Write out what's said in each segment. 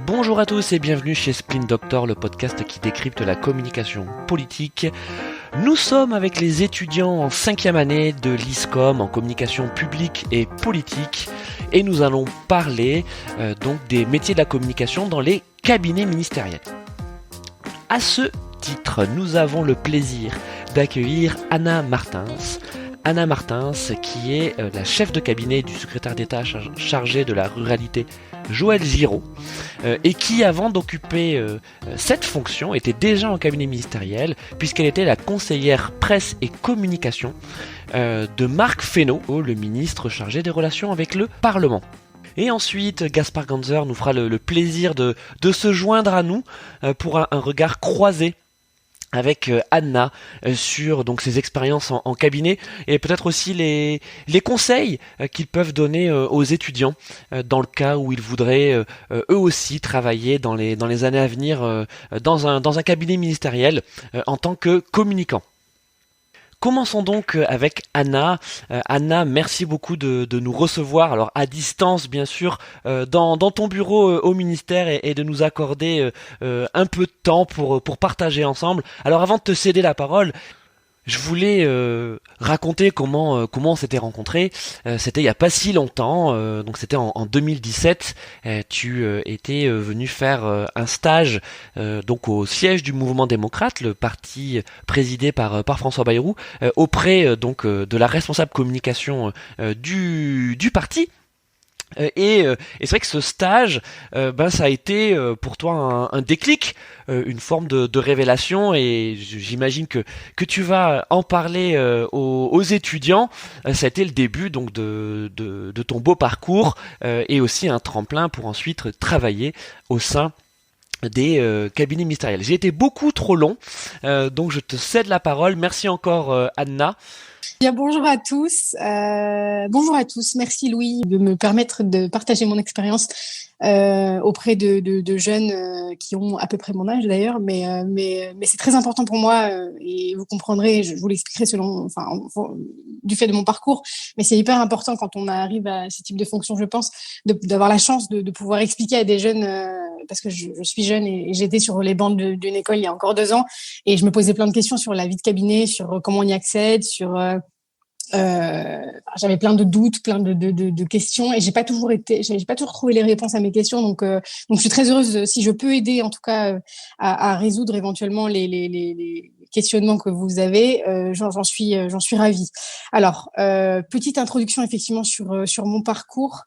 Bonjour à tous et bienvenue chez Spin Doctor, le podcast qui décrypte la communication politique. Nous sommes avec les étudiants en 5e année de l'ISCOM en communication publique et politique et nous allons parler donc des métiers de la communication dans les cabinets ministériels. À ce titre, nous avons le plaisir d'accueillir Anna Martins. Anna Martins, qui est la chef de cabinet du secrétaire d'État chargé de la ruralité Joël Giraud, et qui, avant d'occuper cette fonction, était déjà en cabinet ministériel, puisqu'elle était la conseillère presse et communication de Marc Fesneau, le ministre chargé des relations avec le Parlement. Et ensuite, Gaspard Ganzer nous fera le plaisir de se joindre à nous pour un regard croisé avec Anna sur donc ses expériences en cabinet et peut-être aussi les conseils qu'ils peuvent donner aux étudiants dans le cas où ils voudraient eux aussi travailler dans les années à venir dans un cabinet ministériel en tant que communicant. Commençons donc avec Anna. Anna, merci beaucoup de nous recevoir, alors à distance bien sûr, dans ton bureau au ministère et de nous accorder un peu de temps pour partager ensemble. Alors avant de te céder la parole, je voulais raconter comment on s'était rencontrés. C'était il y a pas si longtemps, donc c'était en 2017. Tu étais venu faire un stage donc au siège du Mouvement démocrate, le parti présidé par François Bayrou, auprès donc de la responsable communication du parti. Et c'est vrai que ce stage, ça a été pour toi un déclic, une forme de révélation, et j'imagine que tu vas en parler aux étudiants. Ça a été le début donc de ton beau parcours et aussi un tremplin pour ensuite travailler au sein des cabinets ministériels. J'ai été beaucoup trop long, donc je te cède la parole. Merci encore Anna. Bien, bonjour à tous. Merci Louis de me permettre de partager mon expérience auprès de jeunes qui ont à peu près mon âge d'ailleurs, mais c'est très important pour moi et vous comprendrez, je vous l'expliquerai du fait de mon parcours, mais c'est hyper important quand on arrive à ce type de fonction, je pense, d'avoir la chance de pouvoir expliquer à des jeunes, parce que je suis jeune et j'étais sur les bancs d'une école il y a encore 2 ans et je me posais plein de questions sur la vie de cabinet, sur comment on y accède, j'avais plein de doutes, plein de questions et j'ai pas toujours trouvé les réponses à mes questions, donc je suis très heureuse si je peux aider en tout cas à résoudre éventuellement les questionnements que vous avez. J'en suis ravie. Alors petite introduction effectivement sur mon parcours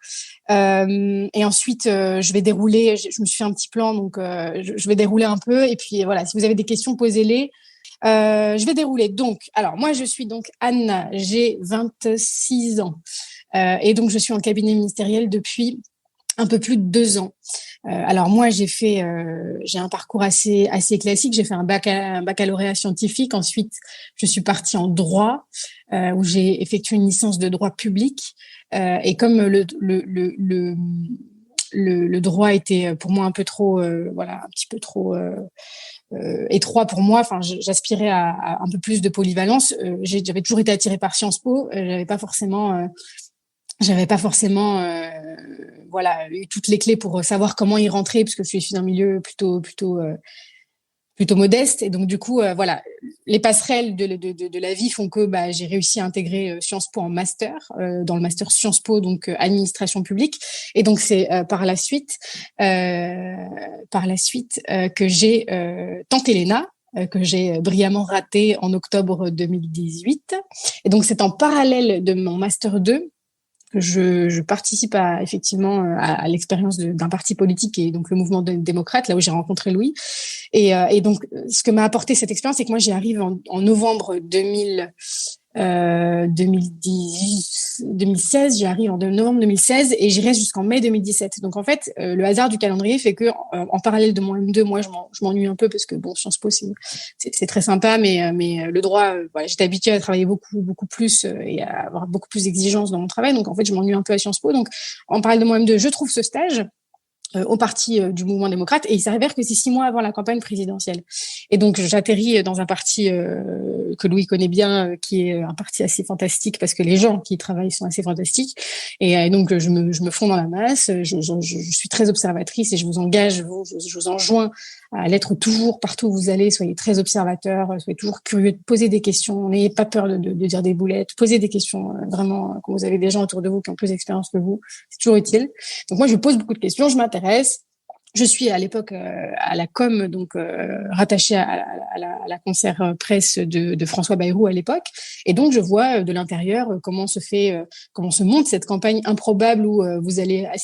et ensuite je vais dérouler. Je me suis fait un petit plan, donc je vais dérouler un peu et puis voilà, si vous avez des questions, posez-les. Je vais dérouler. Donc, alors moi, je suis donc Anna, j'ai 26 ans et donc je suis en cabinet ministériel depuis un peu plus de 2 ans. Alors moi, j'ai un parcours assez classique. J'ai fait un baccalauréat scientifique. Ensuite, je suis partie en droit où j'ai effectué une licence de droit public. Et comme le droit était pour moi un peu trop, un petit peu trop étroit pour moi. Enfin, j'aspirais à un peu plus de polyvalence. J'avais toujours été attirée par Sciences Po. J'avais pas forcément eu toutes les clés pour savoir comment y rentrer, parce que je suis issue d'un milieu plutôt modeste. Et donc, du coup, les passerelles de la vie font que j'ai réussi à intégrer Sciences Po en master, dans le master Sciences Po, donc administration publique. Et donc, c'est par la suite que j'ai tenté l'ENA, que j'ai brillamment raté en octobre 2018. Et donc, c'est en parallèle de mon master 2 que je participe effectivement à l'expérience d'un parti politique et donc le mouvement démocrate, là où j'ai rencontré Louis. Et donc, ce que m'a apporté cette expérience, c'est que moi, j'y arrive en novembre 2016, j'y arrive en novembre 2016 et j'y reste jusqu'en mai 2017. Donc en fait, le hasard du calendrier fait que en parallèle de mon M2, moi je m'ennuie un peu parce que bon, Sciences Po c'est très sympa, mais le droit, j'étais habituée à travailler beaucoup plus et à avoir beaucoup plus d'exigences dans mon travail. Donc en fait, je m'ennuie un peu à Sciences Po. Donc en parallèle de mon M2, je trouve ce stage. au parti du mouvement démocrate, et il s'avère que c'est 6 mois avant la campagne présidentielle. Et donc j'atterris dans un parti que Louis connaît bien, qui est un parti assez fantastique parce que les gens qui y travaillent sont assez fantastiques. Et donc je me fonds dans la masse. Je suis très observatrice et je vous engage, je vous enjoins à l'être toujours partout où vous allez. Soyez très observateurs, soyez toujours curieux, de poser des questions, n'ayez pas peur de dire des boulettes, posez des questions vraiment quand vous avez des gens autour de vous qui ont plus d'expérience que vous, c'est toujours utile. Donc moi je pose beaucoup de questions, je m'intéresse. Je suis à l'époque à la com, donc rattachée à la concert presse de François Bayrou à l'époque, et donc je vois de l'intérieur comment se monte cette campagne improbable où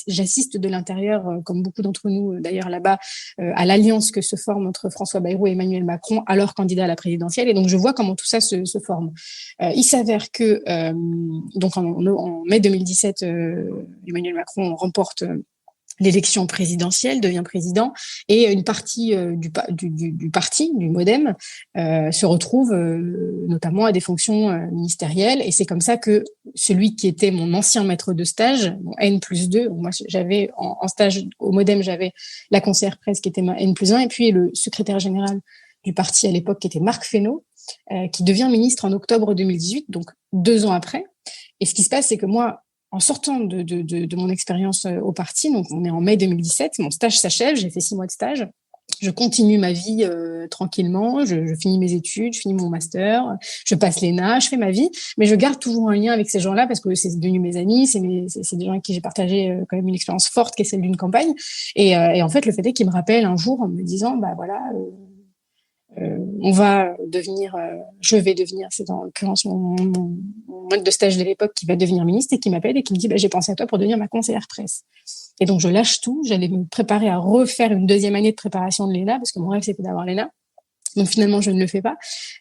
j'assiste de l'intérieur, comme beaucoup d'entre nous d'ailleurs là-bas, à l'alliance que se forme entre François Bayrou et Emmanuel Macron, alors candidat à la présidentielle, et donc je vois comment tout ça se forme. Il s'avère que donc en mai 2017, Emmanuel Macron remporte l'élection présidentielle, devient président, et une partie du parti, du MoDem, se retrouve notamment à des fonctions ministérielles. Et c'est comme ça que celui qui était mon ancien maître de stage, mon N+2, moi j'avais en stage au MoDem, j'avais la conseillère presse qui était ma N+1, et puis le secrétaire général du parti à l'époque qui était Marc Fesneau, qui devient ministre en octobre 2018, donc 2 ans après. Et ce qui se passe, c'est que moi, en sortant de mon expérience au parti, donc on est en mai 2017, mon stage s'achève, j'ai fait 6 mois de stage. Je continue ma vie tranquillement, je finis mes études, je finis mon master, je passe l'ENA, je fais ma vie, mais je garde toujours un lien avec ces gens-là parce que c'est devenu mes amis, c'est des gens avec qui j'ai partagé quand même une expérience forte qui est celle d'une campagne. Et en fait, le fait est qu'ils me rappellent un jour en me disant, bah voilà, je vais devenir, c'est en l'occurrence mon maître de stage de l'époque qui va devenir ministre et qui m'appelle et qui me dit, j'ai pensé à toi pour devenir ma conseillère presse. Et donc je lâche tout, j'allais me préparer à refaire une 2e année de préparation de l'ENA parce que mon rêve c'était d'avoir l'ENA. Donc finalement, je ne le fais pas.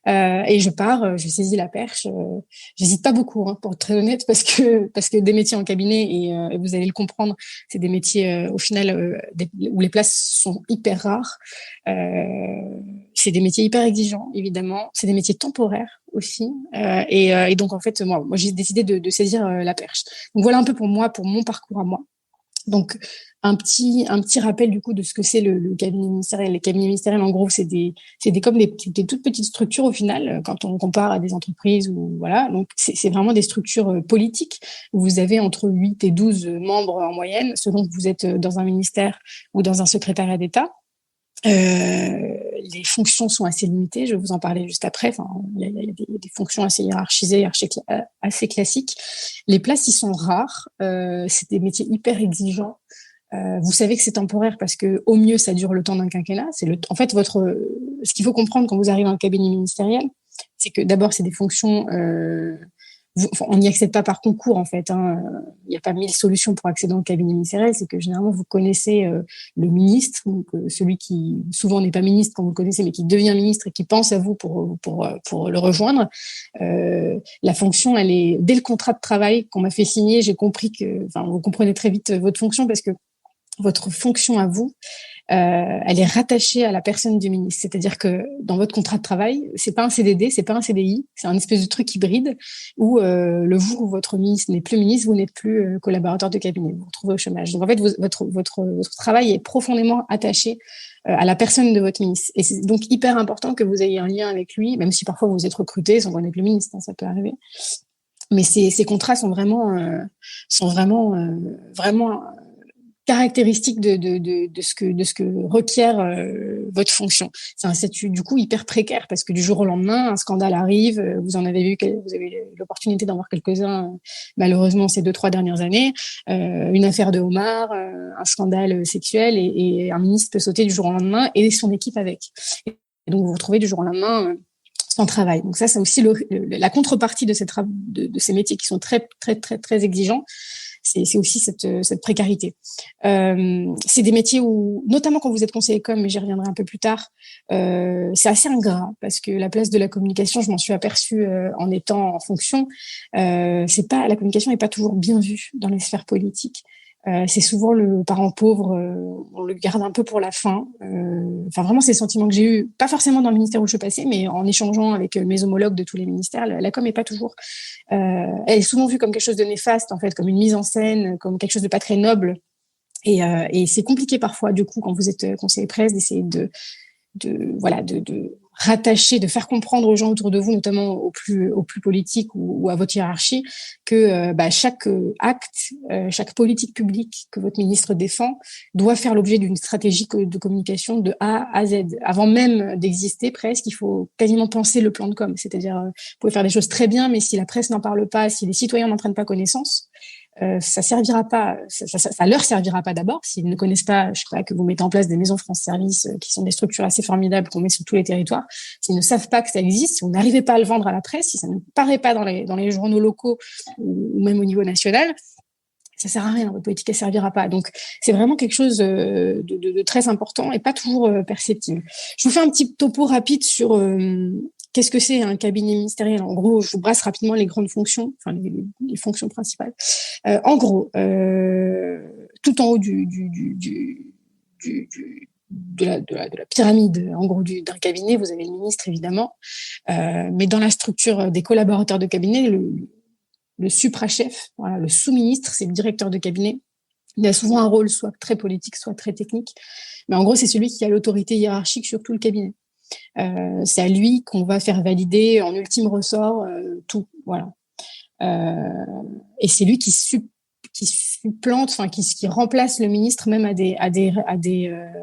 Et je pars, je saisis la perche. J'hésite pas beaucoup, pour être très honnête, parce que des métiers en cabinet, et vous allez le comprendre, c'est des métiers au final où les places sont hyper rares. C'est des métiers hyper exigeants, évidemment. C'est des métiers temporaires aussi. Et donc en fait, moi j'ai décidé de saisir la perche. Donc voilà un peu pour moi, pour mon parcours à moi. Donc, un petit rappel du coup de ce que c'est le cabinet ministériel. Les cabinets ministériels, en gros, c'est comme des toutes petites structures au final, quand on compare à des entreprises ou voilà. Donc, c'est vraiment des structures politiques où vous avez entre 8 et 12 membres en moyenne, selon que vous êtes dans un ministère ou dans un secrétariat d'État. Les fonctions sont assez limitées, je vais vous en parler juste après. Enfin, il y a des fonctions assez hiérarchisées, assez classiques. Les places, ils sont rares. C'est des métiers hyper exigeants. Vous savez que c'est temporaire parce que au mieux, ça dure le temps d'un quinquennat. En fait, ce qu'il faut comprendre quand vous arrivez dans le cabinet ministériel, c'est que d'abord, c'est des fonctions. On n'y accède pas par concours, en fait. Il n'y a pas 1000 solutions pour accéder au cabinet ministériel. C'est que généralement, vous connaissez le ministre, donc celui qui souvent n'est pas ministre quand vous le connaissez, mais qui devient ministre et qui pense à vous pour le rejoindre. La fonction, elle est dès le contrat de travail qu'on m'a fait signer. J'ai compris vous comprenez très vite votre fonction parce que votre fonction à vous, elle est rattachée à la personne du ministre. C'est-à-dire que dans votre contrat de travail, c'est pas un CDD, c'est pas un CDI, c'est un espèce de truc hybride où le jour où votre ministre n'est plus ministre, vous n'êtes plus collaborateur de cabinet, vous vous retrouvez au chômage. Donc en fait, votre travail est profondément attaché à la personne de votre ministre. Et c'est donc hyper important que vous ayez un lien avec lui, même si parfois vous êtes recruté sans qu'on n'ait plus ministre, ça peut arriver. Mais ces contrats sont vraiment caractéristique de ce que requiert votre fonction. C'est un statut du coup hyper précaire parce que du jour au lendemain, un scandale arrive. Vous avez eu l'opportunité d'en voir quelques-uns malheureusement ces 2-3 dernières années. Une affaire de homard, un scandale sexuel et un ministre peut sauter du jour au lendemain et son équipe avec. Et donc vous vous retrouvez du jour au lendemain sans travail. Donc ça, c'est aussi la contrepartie de ces métiers qui sont très très très très exigeants. C'est aussi cette précarité. C'est des métiers où, notamment quand vous êtes conseiller com, mais j'y reviendrai un peu plus tard, c'est assez ingrat parce que la place de la communication, je m'en suis aperçue en étant en fonction, la communication n'est pas toujours bien vue dans les sphères politiques. C'est souvent le parent pauvre, on le garde un peu pour la fin. Vraiment, c'est le sentiment que j'ai eu, pas forcément dans le ministère où je suis passée, mais en échangeant avec mes homologues de tous les ministères, la com est pas toujours. Elle est souvent vue comme quelque chose de néfaste, en fait, comme une mise en scène, comme quelque chose de pas très noble. Et c'est compliqué parfois, du coup, quand vous êtes conseiller presse, d'essayer de rattacher, de faire comprendre aux gens autour de vous, notamment aux plus politiques ou à votre hiérarchie, que chaque acte, chaque politique publique que votre ministre défend doit faire l'objet d'une stratégie de communication de A à Z. Avant même d'exister, presque, il faut quasiment penser le plan de com. C'est-à-dire, vous pouvez faire des choses très bien, mais si la presse n'en parle pas, si les citoyens n'en prennent pas connaissance, ça servira pas, ça leur servira pas d'abord s'ils ne connaissent pas, je sais pas, que vous mettez en place des maisons France Service qui sont des structures assez formidables qu'on met sur tous les territoires. S'ils ne savent pas que ça existe, si vous n'arrivez pas à le vendre à la presse, si ça ne paraît pas dans les journaux locaux ou même au niveau national, ça sert à rien. Votre politique, elle servira pas. Donc, c'est vraiment quelque chose de très important et pas toujours perceptible. Je vous fais un petit topo rapide sur qu'est-ce que c'est un cabinet ministériel. En gros, je vous brasse rapidement les grandes fonctions, enfin les fonctions principales. En gros, tout en haut de la pyramide, en gros, d'un cabinet, vous avez le ministre, évidemment. Mais dans la structure des collaborateurs de cabinet, le supra-chef, voilà, le sous-ministre, c'est le directeur de cabinet. Il a souvent un rôle soit très politique, soit très technique. Mais en gros, c'est celui qui a l'autorité hiérarchique sur tout le cabinet. C'est à lui qu'on va faire valider en ultime ressort tout. Voilà. Et c'est lui qui supplante, enfin qui remplace le ministre même à des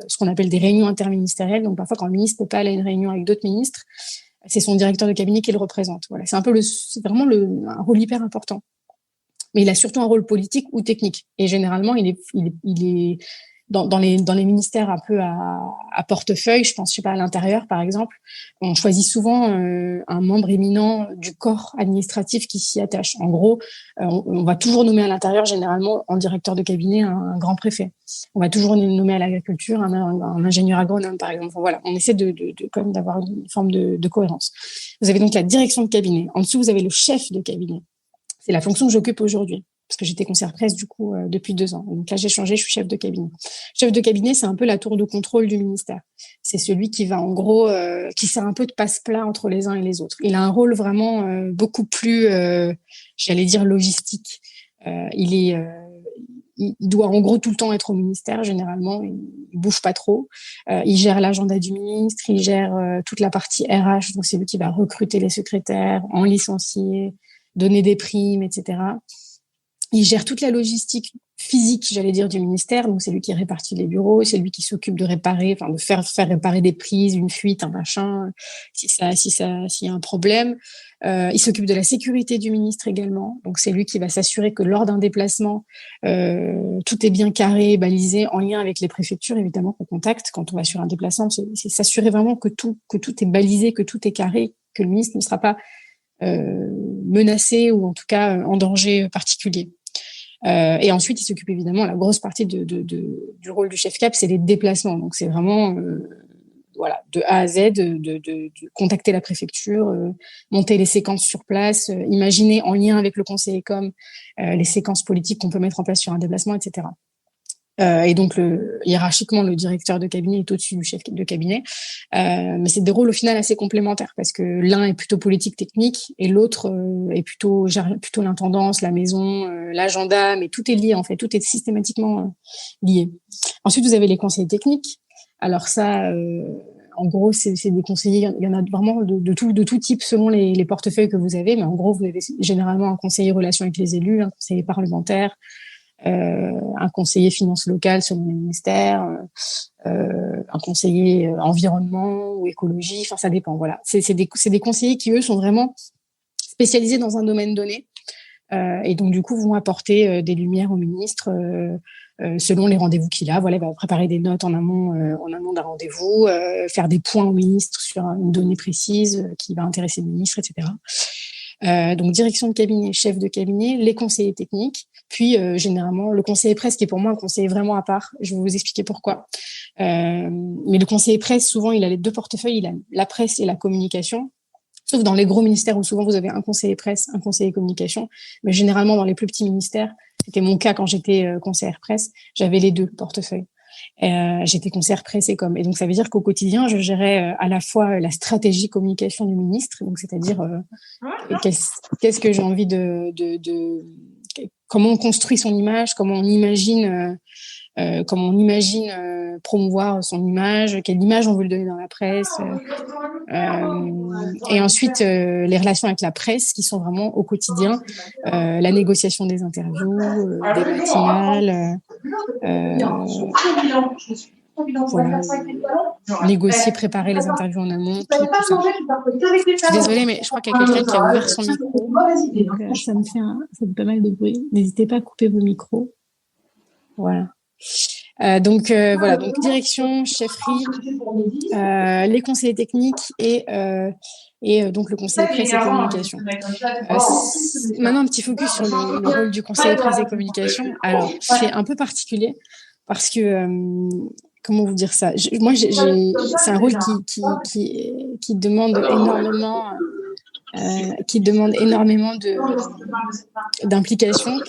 ce qu'on appelle des réunions interministérielles. Donc parfois, quand le ministre peut pas aller à une réunion avec d'autres ministres, c'est son directeur de cabinet qui le représente. Voilà, c'est vraiment un rôle hyper important. Mais il a surtout un rôle politique ou technique. Et généralement, il est dans les ministères un peu à portefeuille, je sais pas, à l'intérieur, par exemple, on choisit souvent un membre éminent du corps administratif qui s'y attache. En gros, on va toujours nommer à l'intérieur, généralement, en directeur de cabinet, un grand préfet. On va toujours nommer à l'agriculture un ingénieur agronome, par exemple. Voilà, on essaie quand même d'avoir une forme de cohérence. Vous avez donc la direction de cabinet. En dessous, vous avez le chef de cabinet. C'est la fonction que j'occupe aujourd'hui, parce que j'étais conseillère presse, du coup, depuis 2 ans. Donc là, j'ai changé, je suis chef de cabinet. Chef de cabinet, c'est un peu la tour de contrôle du ministère. C'est celui qui va, en gros, qui sert un peu de passe-plat entre les uns et les autres. Il a un rôle vraiment beaucoup plus, j'allais dire, logistique. Il doit, en gros, tout le temps être au ministère, généralement. Il bouge pas trop. Il gère l'agenda du ministre, il gère toute la partie RH, donc c'est lui qui va recruter les secrétaires, en licencier, donner des primes, etc. Il gère toute la logistique physique, j'allais dire, du ministère. Donc, c'est lui qui répartit les bureaux, c'est lui qui s'occupe de réparer, enfin, de faire réparer des prises, une fuite, un machin, s'il y a un problème. Il s'occupe de la sécurité du ministre également. Donc, c'est lui qui va s'assurer que lors d'un déplacement, tout est bien carré, balisé, en lien avec les préfectures, évidemment, qu'on contacte quand on va sur un déplacement. C'est s'assurer vraiment que tout est balisé, que tout est carré, que le ministre ne sera pas menacé ou en tout cas en danger particulier. Et ensuite, il s'occupe évidemment, la grosse partie du rôle du chef cap, c'est les déplacements. Donc, c'est vraiment de A à Z, de contacter la préfecture, monter les séquences sur place, imaginer en lien avec le conseiller com les séquences politiques qu'on peut mettre en place sur un déplacement, etc. Et donc, hiérarchiquement, le directeur de cabinet est au-dessus du chef de cabinet. Mais c'est des rôles, au final, assez complémentaires parce que l'un est plutôt politique technique et l'autre est plutôt l'intendance, la maison, l'agenda, mais tout est lié, en fait. Tout est systématiquement lié. Ensuite, vous avez les conseillers techniques. Alors ça, en gros, c'est des conseillers, il y en a vraiment de tout type selon les portefeuilles que vous avez. Mais en gros, vous avez généralement un conseiller relations avec les élus, un conseiller parlementaire, un conseiller finances locales selon les ministères, un conseiller environnement ou écologie, enfin ça dépend. Voilà, c'est des conseillers qui eux sont vraiment spécialisés dans un domaine donné et donc du coup vont apporter des lumières au ministre selon les rendez-vous qu'il a. Voilà, il va préparer des notes en amont d'un rendez-vous, faire des points au ministre sur une donnée précise qui va intéresser le ministre, etc. Donc direction de cabinet, chef de cabinet, les conseillers techniques, puis généralement le conseiller presse qui est pour moi un conseiller vraiment à part. Je vais vous expliquer pourquoi. Mais le conseiller presse, souvent il a les 2 portefeuilles, il a la presse et la communication. Sauf dans les gros ministères où souvent vous avez un conseiller presse, un conseiller communication. Mais généralement dans les plus petits ministères, c'était mon cas quand j'étais conseillère presse, j'avais les 2 portefeuilles. J'étais conseillère presse et com. Et donc, ça veut dire qu'au quotidien, je gérais à la fois la stratégie communication du ministre, donc c'est-à-dire qu'est-ce que j'ai envie comment on construit son image, comment on imagine comment on imagine promouvoir son image, quelle image on veut lui donner dans la presse. Et ensuite, les relations avec la presse qui sont vraiment au quotidien, la négociation des interviews, des matinales, voilà, négocier, préparer les interviews en amont, tout ça. Je suis désolée, mais je crois qu'il y a quelqu'un qui a ouvert son micro. Donc, ça me fait pas mal de bruit. N'hésitez pas à couper vos micros. Voilà. Donc direction, chefferie, les conseillers techniques et donc le conseiller presse et communication. Maintenant, un petit focus sur le rôle du conseiller presse et communication. Alors, c'est un peu particulier parce que comment vous dire ça ? C'est un rôle qui demande énormément d'implication.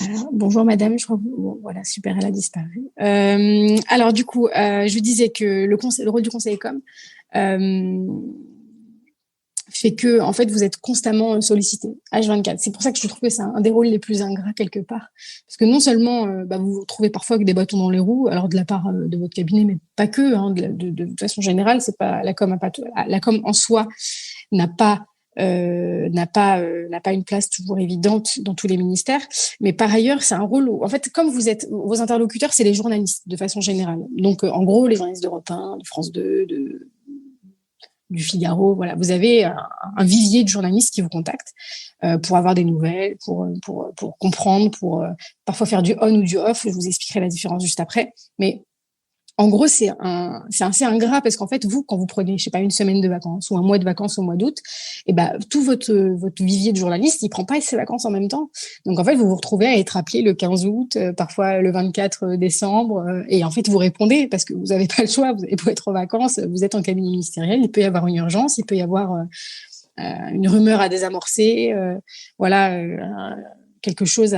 Alors, bonjour madame, je crois que voilà, super, elle a disparu. Alors du coup, je disais que le rôle du conseiller com fait que en fait vous êtes constamment sollicité H24. C'est pour ça que je trouve que c'est un des rôles les plus ingrats quelque part, parce que non seulement vous vous retrouvez parfois avec des bâtons dans les roues, alors de la part de votre cabinet, mais pas que, hein, de façon générale, c'est pas la com en soi n'a pas une place toujours évidente dans tous les ministères, mais par ailleurs c'est un rôle où, en fait, comme vous êtes vos interlocuteurs, c'est les journalistes de façon générale. Donc en gros les journalistes d'Europe 1, de France 2, du Figaro, voilà, vous avez un vivier de journalistes qui vous contactent pour avoir des nouvelles, pour comprendre, pour parfois faire du on ou du off. Je vous expliquerai la différence juste après, mais en gros, c'est assez ingrat parce qu'en fait, vous, quand vous prenez, je sais pas, une semaine de vacances ou un mois de vacances au mois d'août, et tout votre vivier de journalistes, il prend pas ses vacances en même temps. Donc en fait, vous vous retrouvez à être appelé le 15 août, parfois le 24 décembre, et en fait, vous répondez parce que vous avez pas le choix. Vous allez pas être en vacances, vous êtes en cabinet ministériel, il peut y avoir une urgence, il peut y avoir une rumeur à désamorcer, quelque chose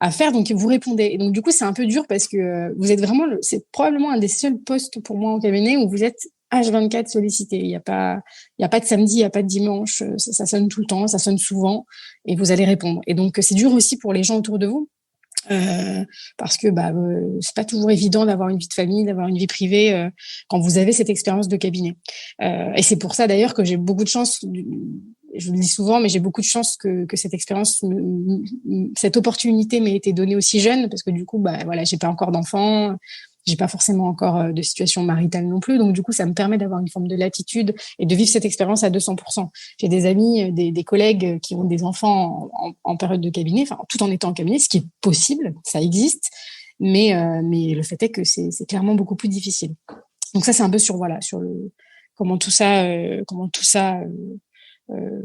à faire, donc vous répondez. Et donc du coup, c'est un peu dur parce que vous êtes vraiment, c'est probablement un des seuls postes pour moi en cabinet où vous êtes H24 sollicité. Il y a pas de samedi, il y a pas de dimanche. Ça sonne tout le temps, ça sonne souvent, et vous allez répondre. Et donc c'est dur aussi pour les gens autour de vous. Parce que c'est pas toujours évident d'avoir une vie de famille, d'avoir une vie privée quand vous avez cette expérience de cabinet. Et c'est pour ça d'ailleurs que j'ai beaucoup de chance. Je le dis souvent, mais j'ai beaucoup de chance que cette expérience, cette opportunité m'ait été donnée aussi jeune, parce que du coup, j'ai pas encore d'enfants, j'ai pas forcément encore de situation maritale non plus, donc du coup, ça me permet d'avoir une forme de latitude et de vivre cette expérience à 200%. J'ai des amis, des collègues qui ont des enfants en période de cabinet, enfin, tout en étant en cabinet, ce qui est possible, ça existe, mais le fait est que c'est clairement beaucoup plus difficile. Donc ça, c'est un peu sur comment tout ça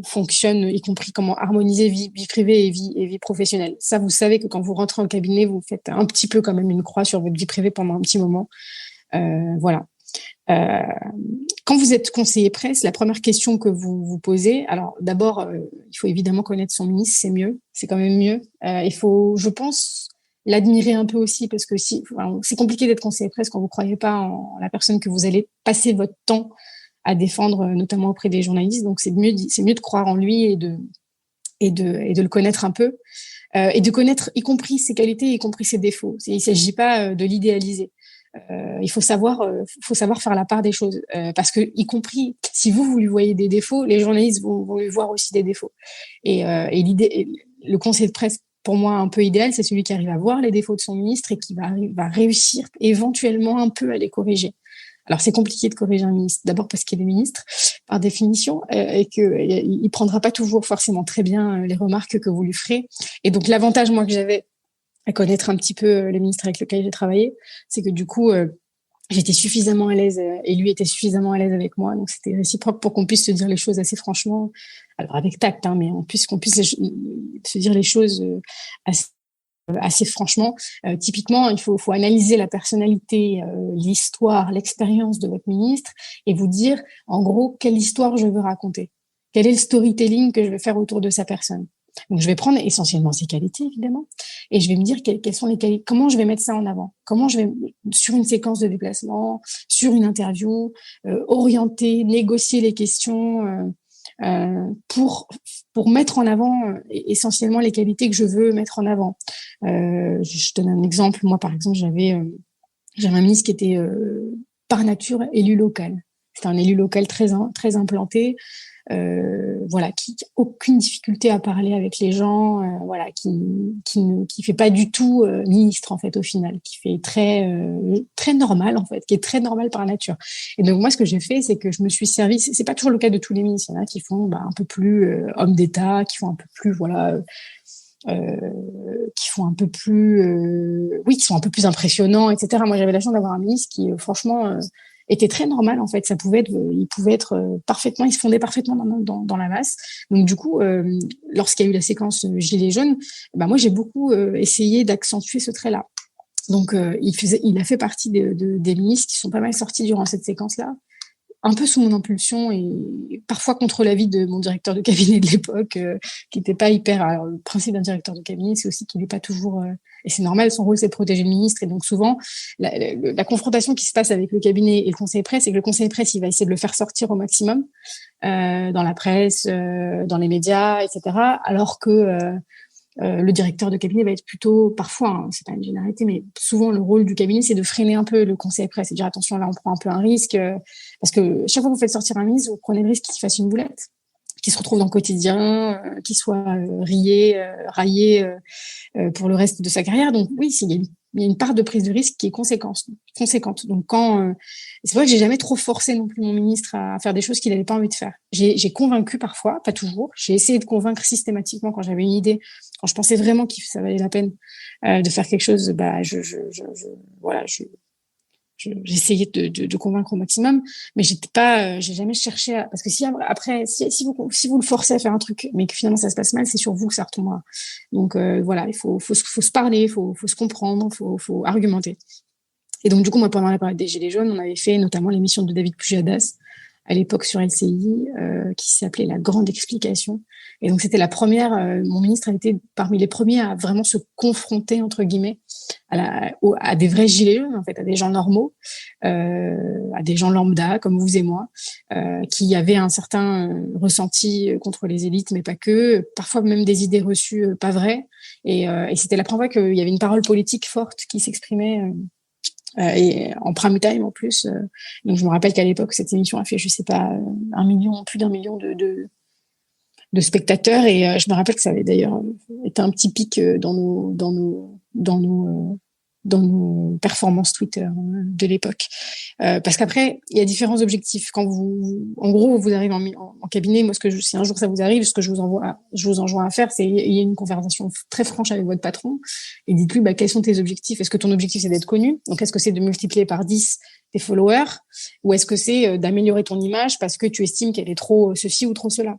fonctionne, y compris comment harmoniser vie privée et vie professionnelle. Ça, vous savez que quand vous rentrez en cabinet, vous faites un petit peu quand même une croix sur votre vie privée pendant un petit moment. Voilà. Quand vous êtes conseiller presse, la première question que vous vous posez, alors d'abord, il faut évidemment connaître son ministre, c'est mieux, c'est quand même mieux. Il faut, je pense, l'admirer un peu aussi, parce que c'est compliqué d'être conseiller presse quand vous croyez pas en la personne que vous allez passer votre temps à défendre, notamment auprès des journalistes. Donc c'est mieux de croire en lui et de le connaître un peu, et de connaître y compris ses qualités, y compris ses défauts. Il s'agit pas de l'idéaliser. Il faut savoir faire la part des choses, parce que y compris si vous lui voyez des défauts, les journalistes vont lui voir aussi des défauts. Et le conseil de presse, pour moi, un peu idéal, c'est celui qui arrive à voir les défauts de son ministre et qui va réussir éventuellement un peu à les corriger. Alors, c'est compliqué de corriger un ministre, d'abord parce qu'il est ministre, par définition, et qu'il prendra pas toujours forcément très bien les remarques que vous lui ferez. Et donc, l'avantage, moi, que j'avais à connaître un petit peu les ministres avec lesquels j'ai travaillé, c'est que du coup, j'étais suffisamment à l'aise et lui était suffisamment à l'aise avec moi. Donc, c'était réciproque pour qu'on puisse se dire les choses assez franchement, alors avec tact, hein, mais qu'on puisse se dire les choses assez franchement. Typiquement, il faut analyser la personnalité, l'histoire, l'expérience de votre ministre et vous dire, en gros, quelle histoire je veux raconter. Quel est le storytelling que je vais faire autour de sa personne. Donc, je vais prendre essentiellement ses qualités, évidemment, et je vais me dire quelles sont les qualités, comment je vais mettre ça en avant, comment je vais, sur une séquence de déplacement, sur une interview, orienter, négocier les questions, pour mettre en avant essentiellement les qualités que je veux mettre en avant. Je donne un exemple. Moi, par exemple, j'avais un ministre qui était par nature élu local. C'était un élu local très implanté, voilà, qui n'a aucune difficulté à parler avec les gens, voilà, qui fait pas du tout ministre en fait au final, qui fait très normal en fait, qui est très normal par nature. Et donc moi ce que j'ai fait, c'est que je me suis servi. C'est pas toujours le cas de tous les ministres. Il y en a qui font un peu plus hommes d'État, qui font un peu plus voilà. Qui font un peu plus, oui, qui sont un peu plus impressionnants, etc. Moi, j'avais la chance d'avoir un ministre qui, franchement, était très normal en fait. Il pouvait être parfaitement, il se fondait parfaitement dans la masse. Donc du coup, lorsqu'il y a eu la séquence Gilets jaunes, bah moi j'ai beaucoup essayé d'accentuer ce trait-là. Donc il a fait partie des ministres qui sont pas mal sortis durant cette séquence-là, un peu sous mon impulsion et parfois contre l'avis de mon directeur de cabinet de l'époque, qui n'était pas hyper. Alors, le principe d'un directeur de cabinet, c'est aussi qu'il n'est pas toujours, et c'est normal, son rôle c'est de protéger le ministre, et donc souvent la confrontation qui se passe avec le cabinet et le conseil presse, c'est que le conseil presse il va essayer de le faire sortir au maximum dans la presse, dans les médias, etc. Alors que le directeur de cabinet va être plutôt, parfois, hein, c'est pas une généralité, mais souvent le rôle du cabinet, c'est de freiner un peu le conseil presse et dire attention, là on prend un peu un risque, parce que chaque fois que vous faites sortir un ministre, vous prenez le risque qu'il se fasse une boulette, qu'il se retrouve dans le quotidien, qu'il soit raillé pour le reste de sa carrière. Donc oui, il y a une part de prise de risque qui est conséquente. Donc c'est vrai que j'ai jamais trop forcé non plus mon ministre à faire des choses qu'il n'avait pas envie de faire. J'ai convaincu parfois, pas toujours. J'ai essayé de convaincre systématiquement quand j'avais une idée, quand je pensais vraiment que ça valait la peine de faire quelque chose. Bah voilà, j'essayais de convaincre au maximum, mais j'ai jamais cherché parce que si vous le forcez à faire un truc, mais que finalement ça se passe mal, c'est sur vous que ça retombera. Donc voilà, il faut se parler, faut se comprendre, faut argumenter. Et donc du coup moi pendant la période des Gilets jaunes, on avait fait notamment l'émission de David Pujadas à l'époque sur LCI, qui s'appelait La Grande Explication. Et donc c'était la première, mon ministre a été parmi les premiers à vraiment se confronter, entre guillemets, à des vrais gilets jaunes, en fait, à des gens normaux, à des gens lambda, comme vous et moi, qui avaient un certain ressenti contre les élites, mais pas que, parfois même des idées reçues pas vraies. Et c'était la première fois qu'il y avait une parole politique forte qui s'exprimait et en prime time en plus. Donc je me rappelle qu'à l'époque cette émission a fait, je sais pas, plus d'un million de spectateurs, et je me rappelle que ça avait d'ailleurs été un petit pic dans nos performances Twitter de l'époque. Parce qu'après, il y a différents objectifs. En gros, vous arrivez en cabinet, moi, si un jour ça vous arrive, ce que je vous enjoins à faire, c'est il y a une conversation très franche avec votre patron et dites-lui, quels sont tes objectifs? Est-ce que ton objectif, c'est d'être connu? Donc, est-ce que c'est de multiplier par 10 tes followers? Ou est-ce que c'est d'améliorer ton image parce que tu estimes qu'elle est trop ceci ou trop cela?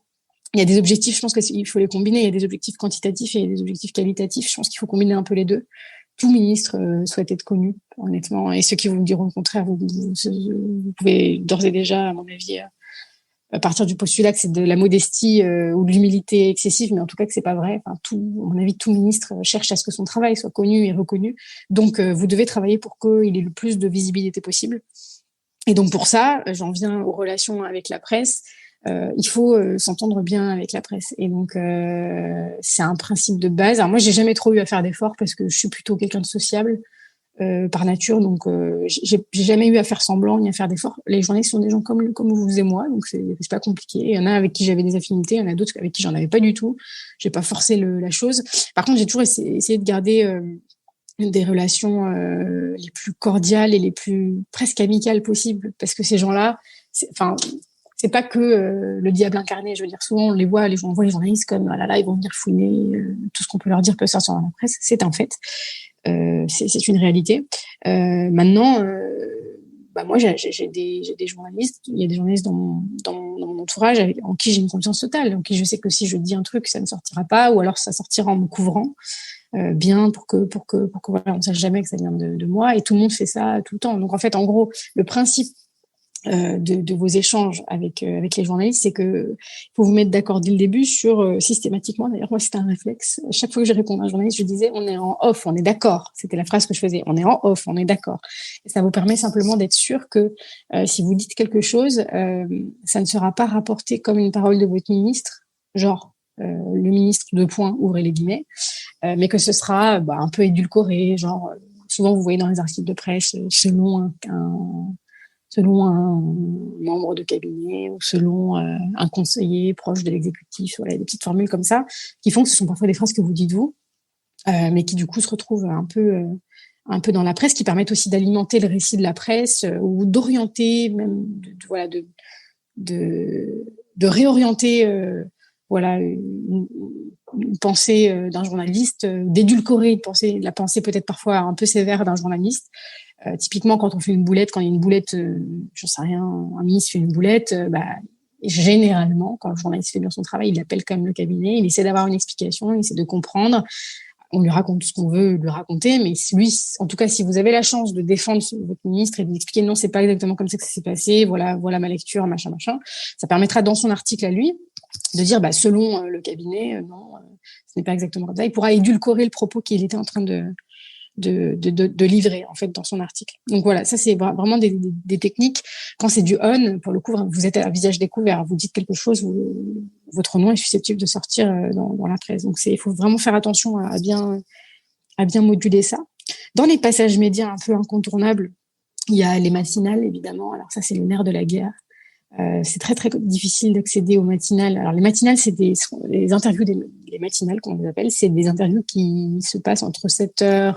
Il y a des objectifs, je pense qu'il faut les combiner. Il y a des objectifs quantitatifs et il y a des objectifs qualitatifs. Je pense qu'il faut combiner un peu les deux. Tout ministre souhaite être connu, honnêtement. Et ceux qui vous diront le contraire, vous pouvez d'ores et déjà, à mon avis, à partir du postulat que c'est de la modestie ou de l'humilité excessive, mais en tout cas que c'est pas vrai. Enfin, à mon avis, tout ministre cherche à ce que son travail soit connu et reconnu. Donc, vous devez travailler pour qu'il ait le plus de visibilité possible. Et donc, pour ça, j'en viens aux relations avec la presse. Il faut s'entendre bien avec la presse. Et donc, c'est un principe de base. Alors moi, j'ai jamais trop eu à faire d'efforts parce que je suis plutôt quelqu'un de sociable par nature. Donc, j'ai jamais eu à faire semblant ni à faire d'efforts. Les journalistes sont des gens comme vous et moi, donc c'est pas compliqué. Il y en a avec qui j'avais des affinités, il y en a d'autres avec qui j'en avais pas du tout. J'ai pas forcé la chose. Par contre, j'ai toujours essayé de garder des relations les plus cordiales et les plus presque amicales possibles, parce que ces gens-là, c'est pas que le diable incarné. Je veux dire, souvent on voit les journalistes comme ah là là, ils vont venir fouiner, tout ce qu'on peut leur dire peut sortir dans la presse. C'est un fait, c'est une réalité. Maintenant, moi j'ai des journalistes, il y a des journalistes dans mon entourage en qui j'ai une confiance totale, en qui je sais que si je dis un truc, ça ne sortira pas, ou alors ça sortira en me couvrant bien pour que voilà, on ne sache jamais que ça vient de moi, et tout le monde fait ça tout le temps. Donc en fait, en gros, le principe de vos échanges avec les journalistes, c'est que faut vous mettre d'accord dès le début sur systématiquement. D'ailleurs, moi, c'était un réflexe. Chaque fois que je répondais à un journaliste, je disais on est en off, on est d'accord. C'était la phrase que je faisais. On est en off, on est d'accord. Et ça vous permet simplement d'être sûr que si vous dites quelque chose, ça ne sera pas rapporté comme une parole de votre ministre, genre le ministre de point, ouvrez les guillemets, mais que ce sera un peu édulcoré, genre souvent vous voyez dans les articles de presse selon un membre de cabinet ou selon un conseiller proche de l'exécutif, voilà, des petites formules comme ça, qui font que ce sont parfois des phrases que vous dites vous, mais qui du coup se retrouvent un peu dans la presse, qui permettent aussi d'alimenter le récit de la presse ou d'orienter, même de réorienter une pensée d'un journaliste, d'édulcorer la pensée peut-être parfois un peu sévère d'un journaliste. Typiquement, quand on fait une boulette, quand il y a une boulette, j'en sais rien, un ministre fait une boulette, généralement, quand le journaliste fait bien son travail, il appelle quand même le cabinet, il essaie d'avoir une explication, il essaie de comprendre. On lui raconte tout ce qu'on veut lui raconter, mais lui, en tout cas, si vous avez la chance de défendre votre ministre et de lui expliquer non, c'est pas exactement comme ça que ça s'est passé, voilà ma lecture, machin, ça permettra dans son article à lui de dire, selon le cabinet, non, ce n'est pas exactement comme ça. Il pourra édulcorer le propos qu'il était en train de livrer en fait dans son article. Donc voilà, ça c'est vraiment des techniques. Quand c'est du on, pour le coup, vous êtes à visage découvert, vous dites quelque chose, votre nom est susceptible de sortir dans la presse. Donc il faut vraiment faire attention à bien moduler ça. Dans les passages médias un peu incontournables, il y a les matinales évidemment. Alors ça c'est le nerf de la guerre. C'est très très difficile d'accéder aux matinales. Alors les matinales, c'est les interviews les matinales qu'on les appelle, c'est des interviews qui se passent entre 7h15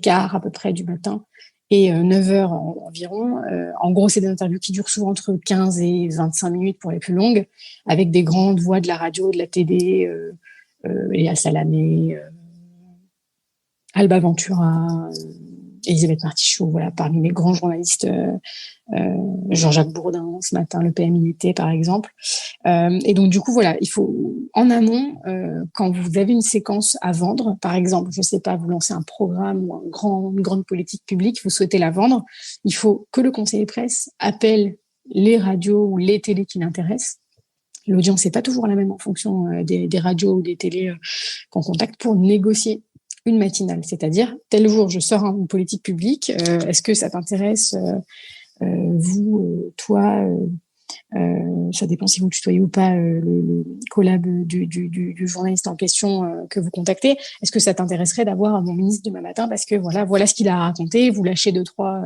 à peu près du matin et 9h environ. En gros, c'est des interviews qui durent souvent entre 15 et 25 minutes pour les plus longues, avec des grandes voix de la radio, de la télé, Léa Salamé, Alba Ventura, Elisabeth Martichoux, voilà, parmi les grands journalistes, Jean-Jacques Bourdin, ce matin, le PM y était, par exemple. Et donc, du coup, voilà, il faut, en amont, quand vous avez une séquence à vendre, par exemple, je sais pas, vous lancez un programme ou une grande politique publique, vous souhaitez la vendre, il faut que le conseiller presse appelle les radios ou les télés qui l'intéressent. L'audience n'est pas toujours la même en fonction des radios ou des télés qu'on contacte pour négocier une matinale, c'est-à-dire tel jour je sors une politique publique, est-ce que ça t'intéresse, vous, toi, ça dépend si vous tutoyez ou pas le collab du journaliste en question que vous contactez, est-ce que ça t'intéresserait d'avoir mon ministre demain matin parce que voilà ce qu'il a raconté, vous lâchez deux trois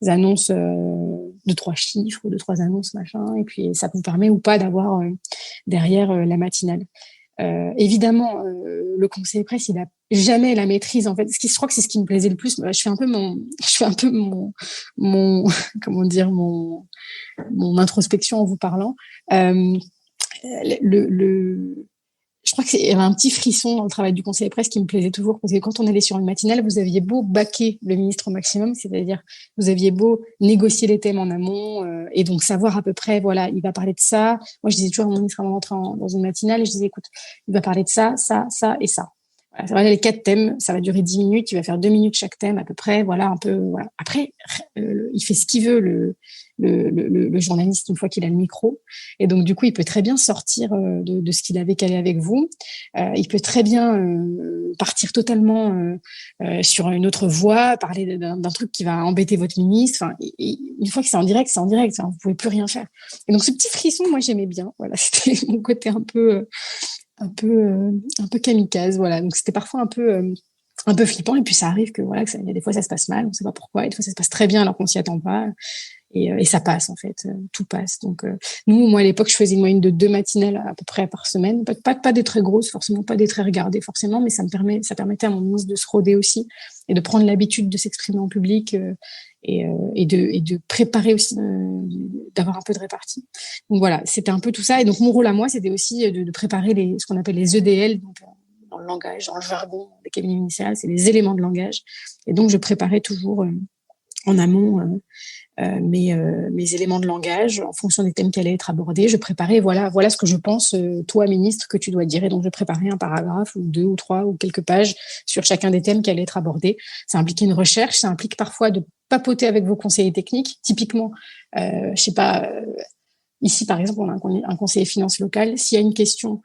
annonces, deux trois chiffres, deux trois annonces machin, et puis ça vous permet ou pas d'avoir derrière la matinale. Évidemment, le conseiller presse, il a jamais la maîtrise en fait. Je crois que c'est ce qui me plaisait le plus. Je fais un peu mon comment dire mon introspection en vous parlant. Je crois qu'il y avait un petit frisson dans le travail du conseiller presse qui me plaisait toujours, parce que quand on allait sur une matinale, vous aviez beau baquer le ministre au maximum, c'est-à-dire vous aviez beau négocier les thèmes en amont et donc savoir à peu près, voilà, il va parler de ça. Moi, je disais toujours à mon ministre avant d'entrer dans une matinale, et je disais, écoute, il va parler de ça, ça, ça et ça. Voilà les 4 thèmes, ça va durer 10 minutes, il va faire 2 minutes chaque thème à peu près, voilà un peu. Voilà. Après, il fait ce qu'il veut le journaliste une fois qu'il a le micro, et donc du coup il peut très bien sortir de ce qu'il avait calé avec vous. Il peut très bien partir totalement sur une autre voie, parler d'un truc qui va embêter votre ministre. Enfin, et une fois que c'est en direct, enfin, vous pouvez plus rien faire. Et donc ce petit frisson, moi j'aimais bien. Voilà, c'était mon côté un peu kamikaze, voilà. Donc c'était parfois un peu flippant, et puis ça arrive que voilà, il y a des fois ça se passe mal, on sait pas pourquoi, et des fois ça se passe très bien alors qu'on s'y attend pas, et ça passe en fait, tout passe. Donc moi à l'époque je faisais une moyenne de 2 matinales à peu près par semaine, pas des très grosses forcément, pas des très regardées forcément, mais ça permettait à mon ministre de se roder aussi et de prendre l'habitude de s'exprimer en public, et de préparer aussi, d'avoir un peu de répartie. Donc voilà, c'était un peu tout ça. Et donc mon rôle à moi, c'était aussi de préparer ce qu'on appelle les EDL, donc dans le langage, dans le jargon des cabinets ministériels, c'est les éléments de langage. Et donc je préparais toujours en amont mes éléments de langage en fonction des thèmes qui allaient être abordés. Je préparais, voilà ce que je pense, toi, ministre, que tu dois dire. Et donc, je préparais un paragraphe ou 2 ou 3 ou quelques pages sur chacun des thèmes qui allaient être abordés. Ça impliquait une recherche, ça implique parfois de papoter avec vos conseillers techniques. Typiquement, je sais pas, ici, par exemple, on a un conseiller finance local. S'il y a une question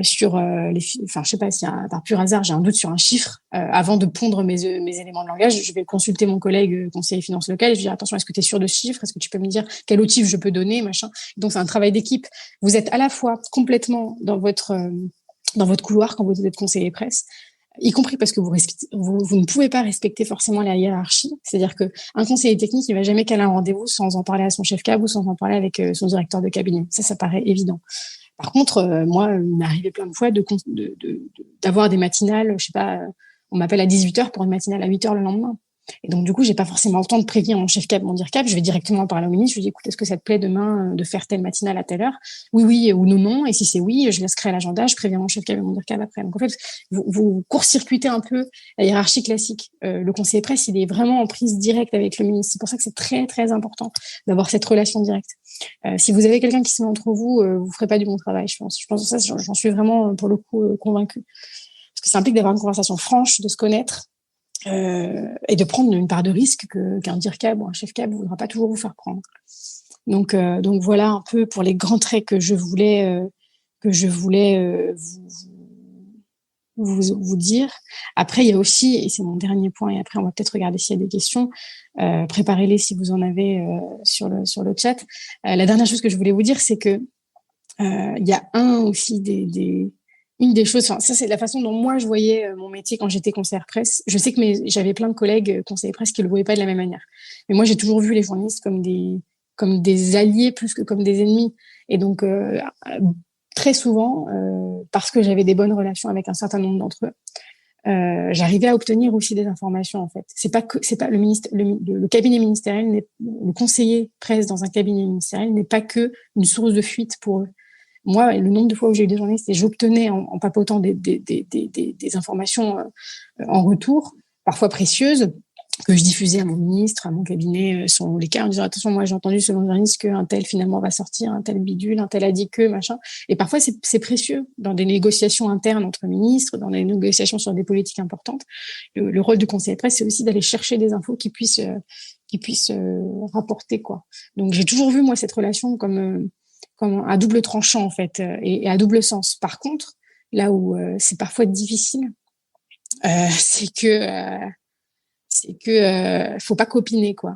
sur je sais pas, si par pur hasard, j'ai un doute sur un chiffre, avant de pondre mes éléments de langage, je vais consulter mon collègue conseiller finance locale et je vais dire, attention, est-ce que tu es sûr de ce chiffre? Est-ce que tu peux me dire quel outil je peux donner, machin? Donc, c'est un travail d'équipe. Vous êtes à la fois complètement dans votre couloir quand vous êtes conseiller presse, y compris parce que vous ne pouvez pas respecter forcément la hiérarchie. C'est-à-dire que un conseiller technique, il va jamais caler un rendez-vous sans en parler à son chef cab ou sans en parler avec son directeur de cabinet. Ça paraît évident. Par contre, moi, il m'est arrivé plein de fois d'avoir des matinales, je sais pas, on m'appelle à 18h pour une matinale à 8h le lendemain. Et donc, du coup, j'ai pas forcément le temps de prévenir mon chef cab, mon directeur. Je vais directement parler au ministre. Je lui dis, écoute, est-ce que ça te plaît demain de faire telle matinale à telle heure? Oui, ou non. Et si c'est oui, je laisse créer l'agenda, je préviens mon chef cab et mon directeur après. Donc, en fait, vous court-circuitez un peu la hiérarchie classique. Le conseiller presse, il est vraiment en prise directe avec le ministre. C'est pour ça que c'est très, très important d'avoir cette relation directe. Si vous avez quelqu'un qui se met entre vous, vous ferez pas du bon travail, je pense. Je pense que ça, j'en suis vraiment, pour le coup, convaincue. Parce que ça implique d'avoir une conversation franche, de se connaître, et de prendre une part de risque qu'un DIRCAB ou un chef cab ne voudra pas toujours vous faire prendre. Donc voilà un peu pour les grands traits que je voulais vous dire. Après, il y a aussi, et c'est mon dernier point, et après on va peut-être regarder s'il y a des questions, préparez-les si vous en avez sur le chat. La dernière chose que je voulais vous dire, c'est que il y a une des choses, ça c'est la façon dont moi je voyais mon métier quand j'étais conseillère presse. Je sais que j'avais plein de collègues conseillers presse qui le voyaient pas de la même manière. Mais moi j'ai toujours vu les journalistes comme des alliés plus que comme des ennemis. Et donc très souvent, parce que j'avais des bonnes relations avec un certain nombre d'entre eux, j'arrivais à obtenir aussi des informations en fait. C'est pas le cabinet ministériel, le conseiller presse dans un cabinet ministériel n'est pas que une source de fuite pour eux. Moi, le nombre de fois où j'ai eu des journalistes et j'obtenais en papotant des informations en retour, parfois précieuses, que je diffusais à mon ministre, à mon cabinet, selon les cas, en disant attention, moi j'ai entendu selon le journaliste qu'un tel finalement va sortir, un tel bidule, un tel a dit que, machin. Et parfois c'est précieux dans des négociations internes entre ministres, dans des négociations sur des politiques importantes. Le rôle du conseiller de presse, c'est aussi d'aller chercher des infos qui puissent rapporter quoi. Donc j'ai toujours vu moi cette relation comme à double tranchant en fait et à double sens. Par contre, là où c'est parfois difficile, c'est que faut pas copiner quoi.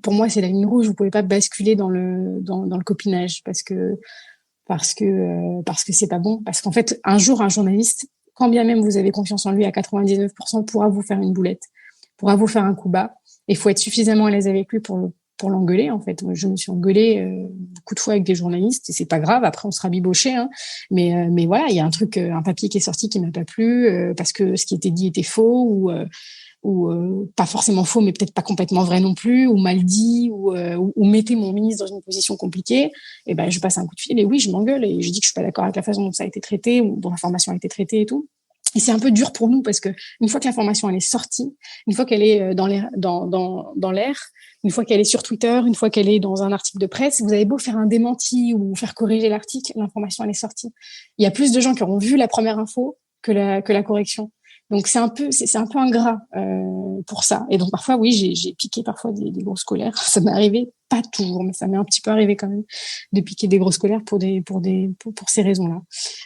Pour moi, c'est la ligne rouge. Vous pouvez pas basculer dans le copinage parce que c'est pas bon. Parce qu'en fait, un jour, un journaliste, quand bien même vous avez confiance en lui à 99%, pourra vous faire une boulette, pourra vous faire un coup bas. Il faut être suffisamment à l'aise avec lui pour l'engueuler en fait. Je me suis engueulée beaucoup de fois avec des journalistes et c'est pas grave, après on sera biboché hein. Mais voilà, il y a un papier qui est sorti qui m'a pas plu parce que ce qui était dit était faux ou pas forcément faux mais peut-être pas complètement vrai non plus ou mal dit ou mettez mon ministre dans une position compliquée et ben je passe un coup de fil et oui, je m'engueule et je dis que je suis pas d'accord avec la façon dont ça a été traité ou dont l'information a été traitée et tout. Et c'est un peu dur pour nous parce que une fois que l'information elle est sortie, une fois qu'elle est dans l'air, une fois qu'elle est sur Twitter, une fois qu'elle est dans un article de presse, vous avez beau faire un démenti ou faire corriger l'article, l'information elle est sortie. Il y a plus de gens qui auront vu la première info que la correction. Donc c'est un peu ingrat pour ça. Et donc parfois oui, j'ai piqué parfois des grosses colères. Ça m'est arrivé, pas toujours, mais ça m'est un petit peu arrivé quand même de piquer des grosses colères pour ces raisons-là.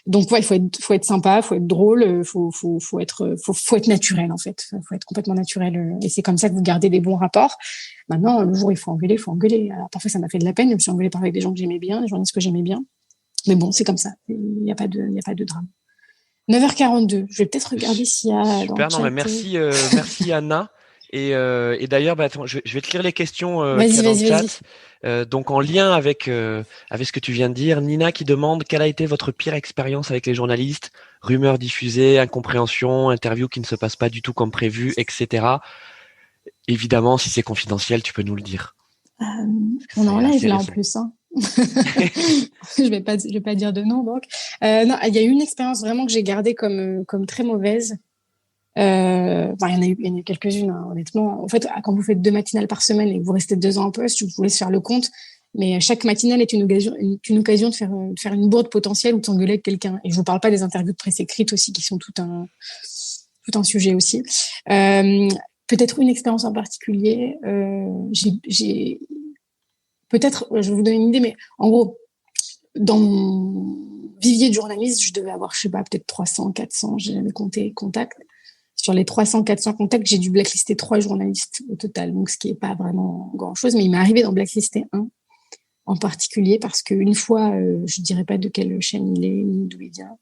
Donc ouais, il faut être sympa, faut être drôle, faut être naturel en fait. Faut être complètement naturel et c'est comme ça que vous gardez des bons rapports. Maintenant, le jour où il faut engueuler. Alors parfois ça m'a fait de la peine, je me suis engueulée avec des gens que j'aimais bien, des journalistes que j'aimais bien. Mais bon, c'est comme ça. Il y a pas de drame. 9h42. Je vais peut-être regarder s'il y a. Super, non, mais merci Anna. Et d'ailleurs, attends, je vais te lire les questions qu'il y a dans le chat. Donc en lien avec ce que tu viens de dire, Nina qui demande quelle a été votre pire expérience avec les journalistes, rumeurs diffusées, incompréhension, interviews qui ne se passent pas du tout comme prévu, etc. Évidemment, si c'est confidentiel, tu peux nous le dire. On en live là en plus. Hein. je vais pas dire de nom donc. Non, il y a eu une expérience vraiment que j'ai gardée comme très mauvaise. Il y en a eu quelques-unes, hein, honnêtement. En fait, quand vous faites 2 matinales par semaine et que vous restez 2 ans en poste, je vous laisse faire le compte. Mais chaque matinale est une occasion de faire une bourde potentielle ou de s'engueuler avec quelqu'un. Et je vous parle pas des interviews de presse écrite aussi, qui sont tout un sujet aussi. Peut-être une expérience en particulier. J'ai peut-être, je vais vous donner une idée, mais en gros, dans mon vivier de journaliste, je devais avoir, je sais pas, peut-être 300, 400, j'ai jamais compté contacts. Sur les 300, 400 contacts, j'ai dû blacklister 3 journalistes au total, donc ce qui est pas vraiment grand-chose, mais il m'est arrivé d'en blacklister un en particulier parce qu'une fois, je dirais pas de quelle chaîne il est ni d'où il vient,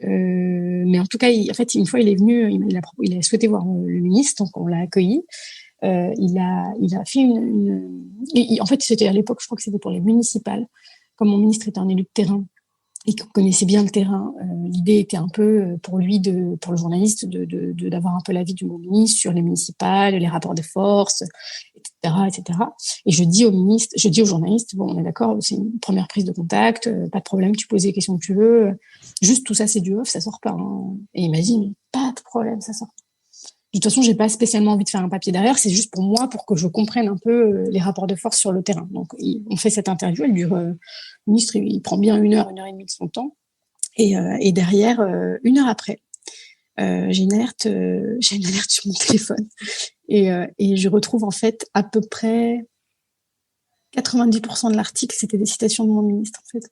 mais en tout cas, une fois, il est venu, il a souhaité voir le ministre, donc on l'a accueilli. Il a fait en fait, c'était à l'époque, je crois que c'était pour les municipales. Comme mon ministre était un élu de terrain et qu'on connaissait bien le terrain, l'idée était un peu pour lui, pour le journaliste, d'avoir un peu l'avis du ministre sur les municipales, les rapports de force, etc., etc. Et je dis au journaliste, bon, on est d'accord, c'est une première prise de contact, pas de problème, tu poses les questions que tu veux. Juste tout ça, c'est du off, ça sort pas. Hein. Et il m'a dit, mais pas de problème, ça sort pas. De toute façon, j'ai pas spécialement envie de faire un papier derrière, c'est juste pour moi, pour que je comprenne un peu les rapports de force sur le terrain. Donc, on fait cette interview, elle dure, le ministre, il prend bien 1 heure et demie de son temps. Et derrière, 1 heure après, j'ai une alerte sur mon téléphone. Et je retrouve en fait à peu près 90% de l'article, c'était des citations de mon ministre, en fait.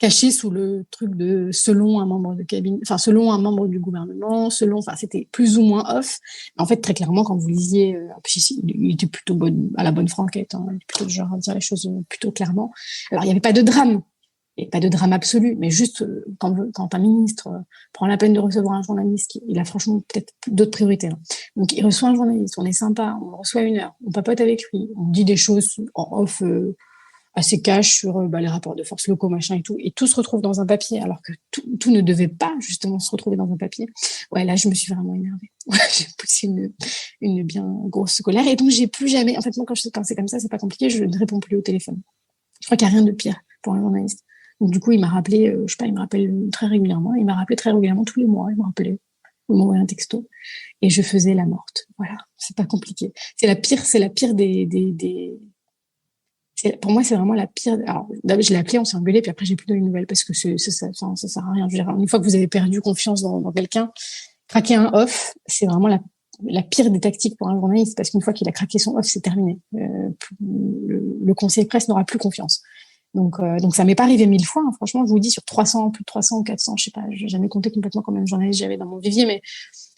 Caché sous le truc de selon un membre de cabinet, enfin selon un membre du gouvernement, c'était plus ou moins off. En fait, très clairement, quand vous lisiez, il était plutôt à la bonne franquette, hein, il était plutôt genre à dire les choses plutôt clairement. Alors il n'y avait pas de drame, et pas de drame absolu, mais juste quand un ministre prend la peine de recevoir un journaliste, il a franchement peut-être d'autres priorités. Hein. Donc il reçoit un journaliste, on est sympa, on le reçoit 1 heure, on papote avec lui, on dit des choses en off. Assez cash sur les rapports de force locaux, machin et tout se retrouve dans un papier, alors que tout ne devait pas justement se retrouver dans un papier. Ouais, là, je me suis vraiment énervée. Ouais, j'ai poussé une bien grosse colère, et donc j'ai plus jamais, en fait, moi, quand c'est comme ça, c'est pas compliqué, je ne réponds plus au téléphone. Je crois qu'il n'y a rien de pire pour un journaliste. Donc du coup, il m'a rappelé, je sais pas, il me rappelle très régulièrement, tous les mois, il me rappelait, il m'envoyait un texto, et je faisais la morte. Voilà, c'est pas compliqué. C'est la pire pour moi, c'est vraiment la pire. Alors, je l'ai appelé, on s'est engueulé, puis après, j'ai plus donné de nouvelles parce que ça sert à rien. Je veux dire, une fois que vous avez perdu confiance dans quelqu'un, craquer un off, c'est vraiment la pire des tactiques pour un journaliste parce qu'une fois qu'il a craqué son off, c'est terminé. Le conseil presse n'aura plus confiance. Donc ça m'est pas arrivé 1000 fois. Hein. Franchement, je vous dis, sur 300, plus de 300 ou 400, je sais pas, j'ai jamais compté complètement combien de journalistes j'avais dans mon vivier, mais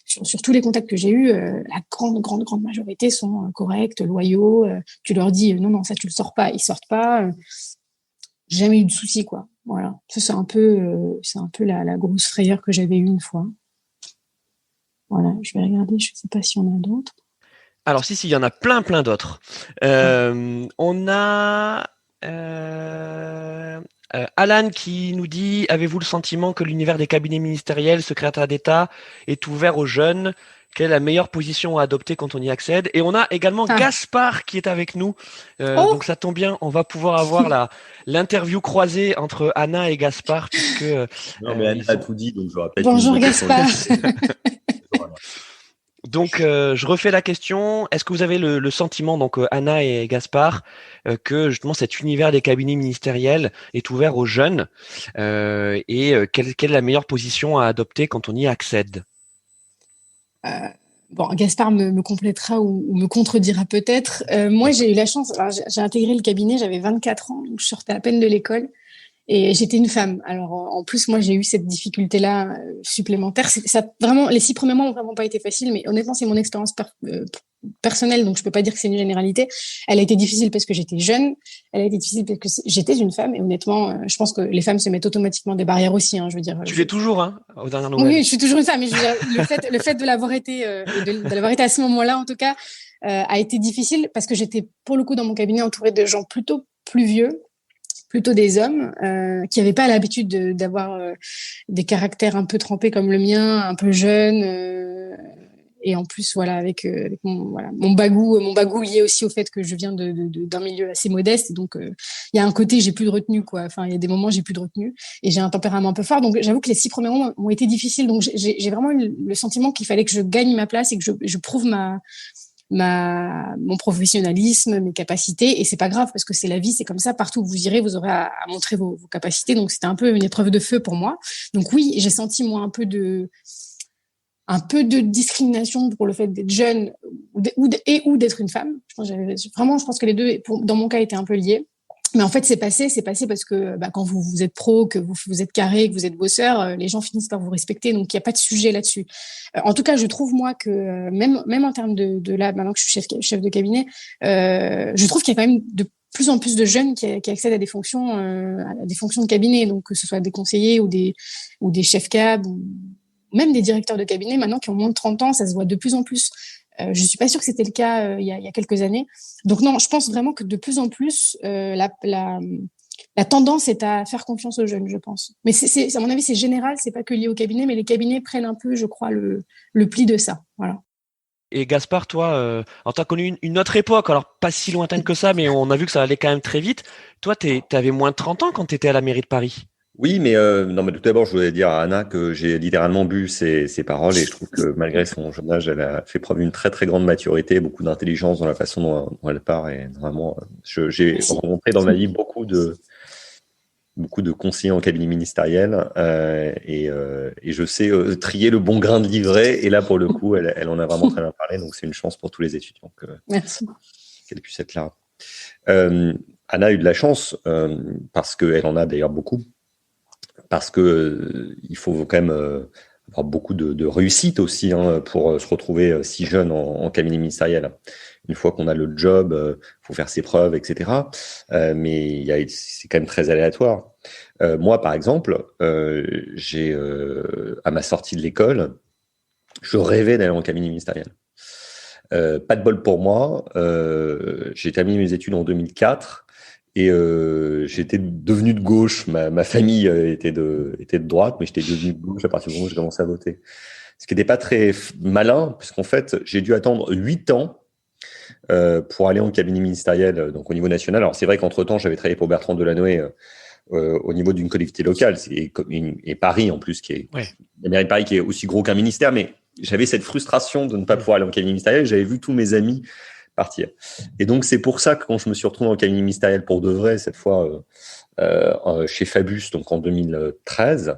sur tous les contacts que j'ai eus, la grande majorité sont corrects, loyaux. Tu leur dis non, ça tu le sors pas, ils sortent pas. Jamais eu de soucis, quoi. Voilà. Ça, c'est un peu la grosse frayeur que j'avais eue une fois. Voilà, je vais regarder, je sais pas s'il y en a d'autres. Alors si, il y en a plein d'autres. On a Alan qui nous dit: avez-vous le sentiment que l'univers des cabinets ministériels, secrétaires d'État, est ouvert aux jeunes? Quelle est la meilleure position à adopter quand on y accède? Et on a également Gaspard qui est avec nous. Donc ça tombe bien, on va pouvoir avoir l'interview croisée entre Anna et Gaspard puisque non mais Anna a tout dit, donc je rappelle. Bonjour Gaspard. Donc, je refais la question. Est-ce que vous avez le sentiment, donc Anna et Gaspard, que justement cet univers des cabinets ministériels est ouvert aux jeunes et quelle est la meilleure position à adopter quand on y accède? Bon, Gaspard me complétera ou me contredira peut-être. Moi, j'ai eu la chance. Alors, j'ai intégré le cabinet, j'avais 24 ans, donc je sortais à peine de l'école. Et j'étais une femme. Alors, en plus, moi, j'ai eu cette difficulté-là supplémentaire. Vraiment, les 6 premiers mois ont vraiment pas été faciles, mais honnêtement, c'est mon expérience personnelle, donc je peux pas dire que c'est une généralité. Elle a été difficile parce que j'étais jeune. Elle a été difficile parce que j'étais une femme. Et honnêtement, je pense que les femmes se mettent automatiquement des barrières aussi. Hein, je veux dire. Tu l'es toujours, hein, aux dernières nouvelles. Oui, je suis toujours une femme. Mais je veux dire, le fait de l'avoir été, de l'avoir été à ce moment-là, en tout cas, a été difficile parce que j'étais, pour le coup, dans mon cabinet entourée de gens plutôt plus vieux. Plutôt des hommes qui n'avaient pas l'habitude d'avoir des caractères un peu trempés comme le mien, un peu jeunes. et en plus voilà avec mon bagou lié aussi au fait que je viens d'un milieu assez modeste, donc il y a un côté j'ai plus de retenue quoi. Enfin il y a des moments j'ai plus de retenue et j'ai un tempérament un peu fort, donc j'avoue que les 6 premiers mois ont été difficiles, donc j'ai vraiment eu le sentiment qu'il fallait que je gagne ma place et que je prouve mon professionnalisme, mes capacités, et c'est pas grave parce que c'est la vie, c'est comme ça, partout où vous irez, vous aurez à montrer vos capacités, donc c'était un peu une épreuve de feu pour moi. Donc oui, j'ai senti moi un peu de discrimination pour le fait d'être jeune ou d'être une femme. Je pense que les deux, dans mon cas, étaient un peu liés. Mais en fait, c'est passé parce que quand vous êtes pro, que vous êtes carré, que vous êtes bosseur, les gens finissent par vous respecter. Donc, il n'y a pas de sujet là-dessus. En tout cas, je trouve, moi, que même en termes de là, maintenant que je suis chef de cabinet, je trouve qu'il y a quand même de plus en plus de jeunes qui accèdent à des fonctions de cabinet. Donc, que ce soit des conseillers ou des chefs cab ou même des directeurs de cabinet, maintenant, qui ont moins de 30 ans, ça se voit de plus en plus. Je suis pas sûre que c'était le cas il y a quelques années. Donc non, je pense vraiment que de plus en plus, la tendance est à faire confiance aux jeunes, je pense. Mais à mon avis, c'est général, c'est pas que lié au cabinet, mais les cabinets prennent un peu, je crois, le pli de ça. Voilà. Et Gaspard, toi, t'as connu une autre époque, alors pas si lointaine que ça, mais on a vu que ça allait quand même très vite. Toi, t'avais moins de 30 ans quand t'étais à la mairie de Paris. Oui, mais non, mais tout d'abord, je voulais dire à Anna que j'ai littéralement bu ses paroles et je trouve que malgré son jeune âge, elle a fait preuve d'une très très grande maturité, beaucoup d'intelligence dans la façon dont elle parle et vraiment, j'ai rencontré dans ma vie beaucoup de conseillers en cabinet ministériel et je sais trier le bon grain de livret et là pour le coup, elle en a vraiment très bien parlé, donc c'est une chance pour tous les étudiants Merci. qu'elle puisse être là. Anna a eu de la chance parce qu'elle en a d'ailleurs beaucoup. Parce que il faut quand même avoir beaucoup de réussite aussi pour se retrouver si jeune en cabinet ministériel. Une fois qu'on a le job, faut faire ses preuves, etc. Mais c'est quand même très aléatoire. Moi, par exemple, j'ai à ma sortie de l'école, je rêvais d'aller en cabinet ministériel. Pas de bol pour moi. J'ai terminé mes études en 2004. Et j'étais devenu de gauche. Ma famille était de droite, mais j'étais devenu de gauche à partir du moment où j'ai commencé à voter. Ce qui n'était pas très malin, puisqu'en fait, j'ai dû attendre 8 ans pour aller en cabinet ministériel, donc au niveau national. Alors c'est vrai qu'entre-temps, j'avais travaillé pour Bertrand Delanoë au niveau d'une collectivité locale, et Paris en plus, qui est la mairie de Paris, qui est aussi gros qu'un ministère, mais j'avais cette frustration de ne pas pouvoir aller en cabinet ministériel. J'avais vu tous mes amis partir. Et donc, c'est pour ça que quand je me suis retrouvé en cabinet ministériel pour de vrai, cette fois chez Fabus, donc en 2013,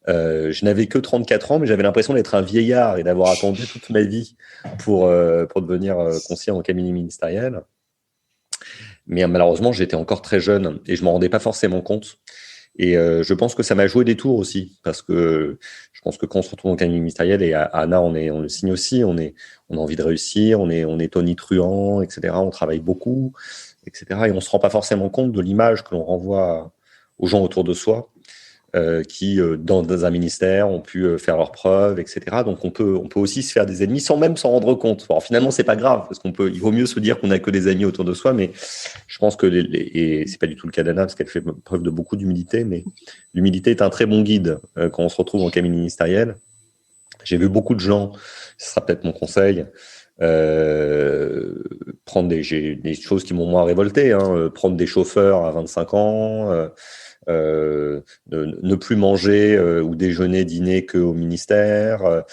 je n'avais que 34 ans, mais j'avais l'impression d'être un vieillard et d'avoir attendu toute ma vie pour devenir conseiller en cabinet ministériel. Mais malheureusement, j'étais encore très jeune et je m'en rendais pas forcément compte. Et je pense que ça m'a joué des tours aussi, parce que je pense que quand on se retrouve en cabinet ministériel, et à Anna, on le signe aussi, on a envie de réussir, on est tonitruant, etc. On travaille beaucoup, etc. Et on se rend pas forcément compte de l'image que l'on renvoie aux gens autour de soi, qui dans un ministère ont pu faire leurs preuves, etc. Donc on peut aussi se faire des ennemis sans même s'en rendre compte. Alors finalement c'est pas grave parce il vaut mieux se dire qu'on a que des amis autour de soi, mais je pense que et c'est pas du tout le cas d'Anna parce qu'elle fait preuve de beaucoup d'humilité, mais l'humilité est un très bon guide quand on se retrouve en cabinet ministériel. J'ai vu beaucoup de gens, ce sera peut-être mon conseil, prendre des choses qui m'ont moins révolté, prendre des chauffeurs à 25 ans. Ne plus manger ou déjeuner, dîner qu'au ministère,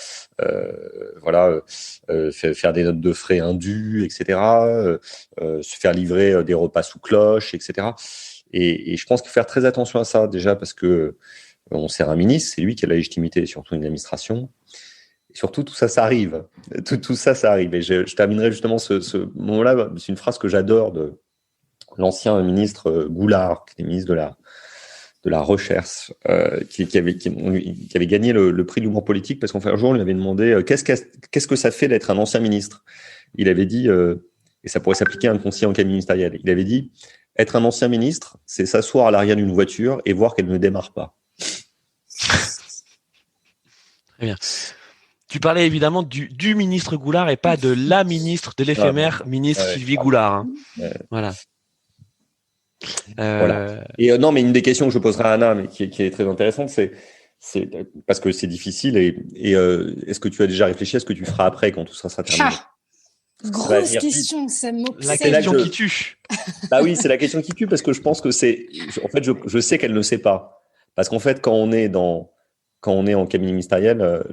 faire des notes de frais indues, etc., se faire livrer des repas sous cloche, etc. Et je pense qu'il faut faire très attention à ça, déjà parce que on sert un ministre, c'est lui qui a la légitimité, surtout une administration. Et surtout, tout ça, ça arrive. Tout ça, ça arrive. Et je terminerai justement ce moment-là. C'est une phrase que j'adore de l'ancien ministre Goulard, qui est ministre de la recherche, qui avait gagné le prix de l'humour politique parce qu'un jour on lui avait demandé qu'est-ce que ça fait d'être un ancien ministre. Il avait dit, et ça pourrait s'appliquer à un conseiller en cabinet ministériel, il avait dit être un ancien ministre, c'est s'asseoir à l'arrière d'une voiture et voir qu'elle ne démarre pas. Très bien. Tu parlais évidemment du ministre Goulard et pas de la ministre, de l'éphémère ministre Sylvie Goulard. Voilà. Voilà. Et non, mais une des questions que je poserai à Anna, mais qui est très intéressante, c'est parce que c'est difficile. Et est-ce que tu as déjà réfléchi à ce que tu feras après quand tout ça sera terminé? Grosse question, ça La m'obsède. question qui tue. Bah oui, c'est la question qui tue parce que je pense que en fait, je sais qu'elle ne sait pas. Parce qu'en fait, quand on est en cabinet ministériel,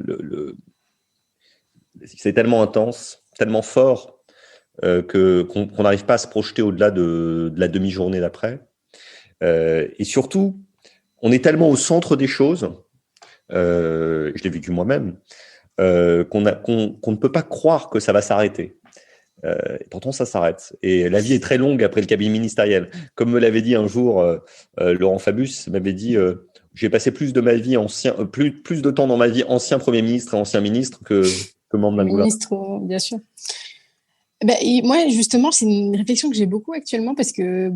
c'est tellement intense, tellement fort qu'on n'arrive pas à se projeter au-delà de la demi-journée d'après. Et surtout, on est tellement au centre des choses. Je l'ai vécu moi-même. Qu'on ne peut pas croire que ça va s'arrêter. Et pourtant, ça s'arrête. Et la vie est très longue après le cabinet ministériel. Comme me l'avait dit un jour Laurent Fabius, m'avait dit j'ai passé plus de temps dans ma vie ancien Premier ministre et ancien ministre que membre d'un gouvernement. Ministre, bien sûr. Moi, justement, c'est une réflexion que j'ai beaucoup actuellement parce que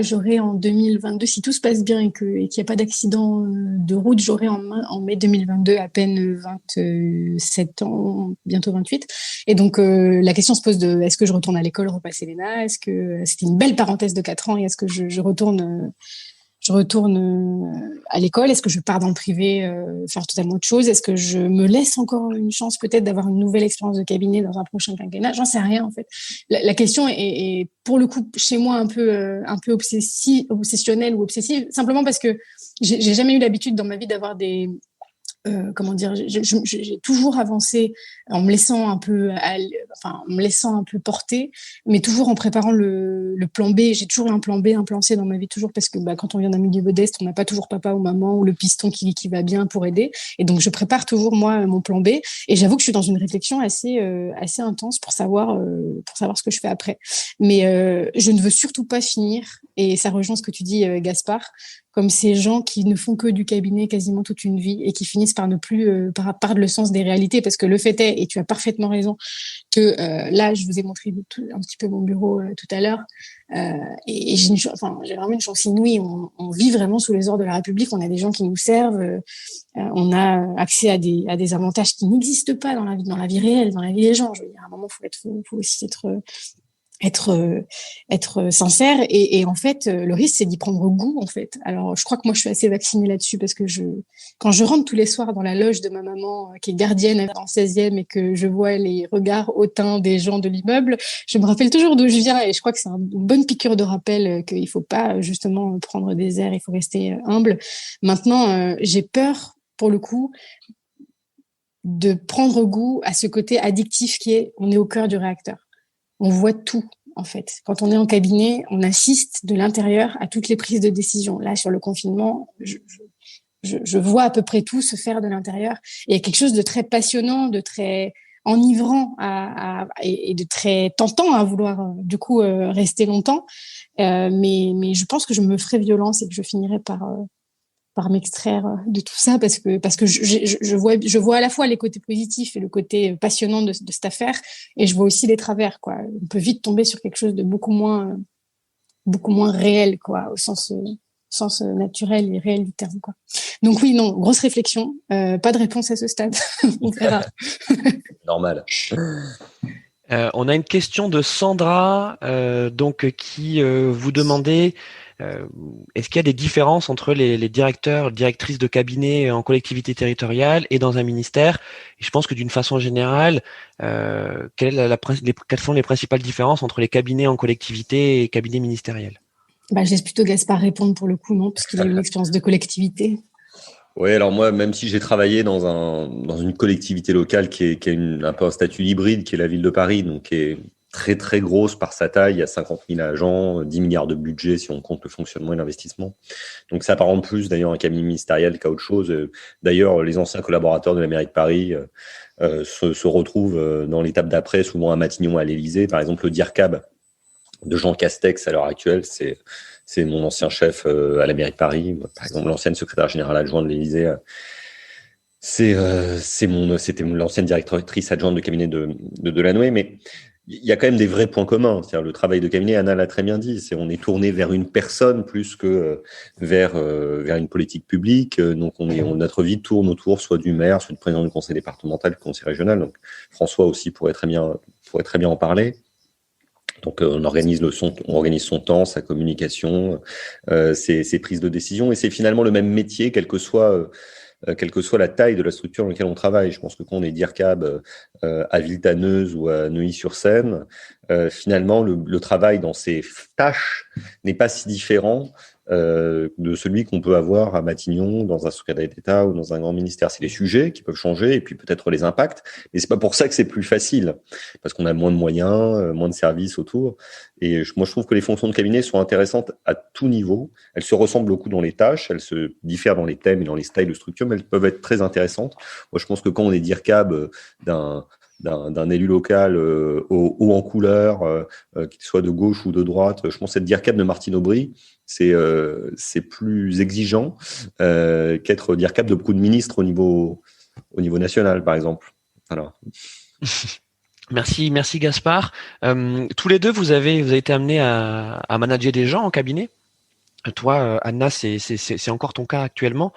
j'aurai en 2022, si tout se passe bien et qu'il n'y a pas d'accident de route, j'aurai en mai 2022 à peine 27 ans, bientôt 28. Et donc, la question se pose de est-ce que je retourne à l'école, repasser l'ENA? Est-ce que c'était une belle parenthèse de 4 ans et est-ce que je retourne à l'école? Est-ce que je pars dans le privé faire totalement autre chose? Est-ce que je me laisse encore une chance peut-être d'avoir une nouvelle expérience de cabinet dans un prochain quinquennat? J'en sais rien en fait. La question est pour le coup chez moi un peu obsessionnelle ou obsessive, simplement parce que j'ai jamais eu l'habitude dans ma vie d'avoir des j'ai toujours avancé en me laissant un peu porter, mais toujours en préparant le plan B. J'ai toujours eu un plan B, un plan C dans ma vie, toujours parce que quand on vient d'un milieu modeste, on n'a pas toujours papa ou maman ou le piston qui va bien pour aider. Et donc, je prépare toujours, moi, mon plan B. Et j'avoue que je suis dans une réflexion assez intense pour savoir ce que je fais après. Mais je ne veux surtout pas finir, et ça rejoint ce que tu dis, Gaspard, comme ces gens qui ne font que du cabinet quasiment toute une vie et qui finissent par ne plus perdre le sens des réalités, parce que le fait est, et tu as parfaitement raison, que là, je vous ai montré un petit peu mon bureau tout à l'heure, et j'ai vraiment une chance inouïe. On vit vraiment sous les ordres de la République, on a des gens qui nous servent, on a accès à des avantages qui n'existent pas dans la vie réelle, dans la vie des gens. Je veux dire, à un moment, faut aussi être sincère et en fait le risque c'est d'y prendre goût en fait. Alors je crois que moi je suis assez vaccinée là-dessus parce que quand je rentre tous les soirs dans la loge de ma maman qui est gardienne en 16e et que je vois les regards hautains des gens de l'immeuble, je me rappelle toujours d'où je viens et je crois que c'est une bonne piqûre de rappel qu'il faut pas justement prendre des airs, il faut rester humble. Maintenant j'ai peur pour le coup de prendre goût à ce côté addictif qui est on est au cœur du réacteur. On voit tout, en fait. Quand on est en cabinet, on assiste de l'intérieur à toutes les prises de décision. Là, sur le confinement, je vois à peu près tout se faire de l'intérieur. Et il y a quelque chose de très passionnant, de très enivrant et de très tentant à vouloir, rester longtemps. Mais je pense que je me ferai violence et que je finirai par m'extraire de tout ça parce que je vois à la fois les côtés positifs et le côté passionnant de cette affaire et je vois aussi les travers, quoi. On peut vite tomber sur quelque chose de beaucoup moins réel, quoi, au sens naturel et réel du terme, quoi. Donc oui, non, grosse réflexion, pas de réponse à ce stade. On verra. Normal. On a une question de Sandra qui vous demandait est-ce qu'il y a des différences entre les directeurs, directrices de cabinet en collectivité territoriale et dans un ministère? Et je pense que d'une façon générale, quelles sont les principales différences entre les cabinets en collectivité et les cabinets ministériels? Je laisse plutôt Gaspard répondre pour le coup, non, parce qu'il a une expérience de collectivité. Oui, alors moi, même si j'ai travaillé dans une collectivité locale qui a un peu un statut hybride, qui est la ville de Paris, donc qui est très très grosse par sa taille, il y a 50 000 agents, 10 milliards de budget si on compte le fonctionnement et l'investissement. Donc ça apparente plus d'ailleurs un cabinet ministériel qu'à autre chose. D'ailleurs, les anciens collaborateurs de la mairie de Paris se retrouvent dans l'étape d'après, souvent à Matignon, à l'Élysée. Par exemple, le DIRCAB de Jean Castex à l'heure actuelle, c'est mon ancien chef à la mairie de Paris. Par exemple, l'ancienne secrétaire générale adjointe de l'Élysée, c'était l'ancienne directrice adjointe de cabinet de Delanoë. Mais il y a quand même des vrais points communs. C'est-à-dire le travail de cabinet, Anna l'a très bien dit, on est tourné vers une personne plus que vers une politique publique. Donc notre vie tourne autour soit du maire, soit du président du conseil départemental, du conseil régional. Donc François aussi pourrait très bien en parler. Donc on organise son temps, sa communication, ses prises de décision, et c'est finalement le même métier, quel que soit quelle que soit la taille de la structure dans laquelle on travaille. Je pense que quand on est DIRCAB à Villetaneuse ou à Neuilly-sur-Seine, finalement, le travail dans ces tâches n'est pas si différent de celui qu'on peut avoir à Matignon, dans un secrétariat d'État ou dans un grand ministère. C'est les sujets qui peuvent changer et puis peut-être les impacts, mais c'est pas pour ça que c'est plus facile, parce qu'on a moins de moyens, moins de services autour. Et moi, je trouve que les fonctions de cabinet sont intéressantes à tout niveau. Elles se ressemblent beaucoup dans les tâches, elles se diffèrent dans les thèmes et dans les styles de structure, mais elles peuvent être très intéressantes. Moi, je pense que quand on est DIRCAB d'un élu local haut en couleur, qu'il soit de gauche ou de droite, je pense être DIRCAB de Martine Aubry, c'est plus exigeant qu'être DIRCAB de beaucoup de ministres au niveau national, par exemple. Voilà. Merci Gaspard. Tous les deux, vous avez été amenés à manager des gens en cabinet. Toi, Anna, c'est encore ton cas actuellement?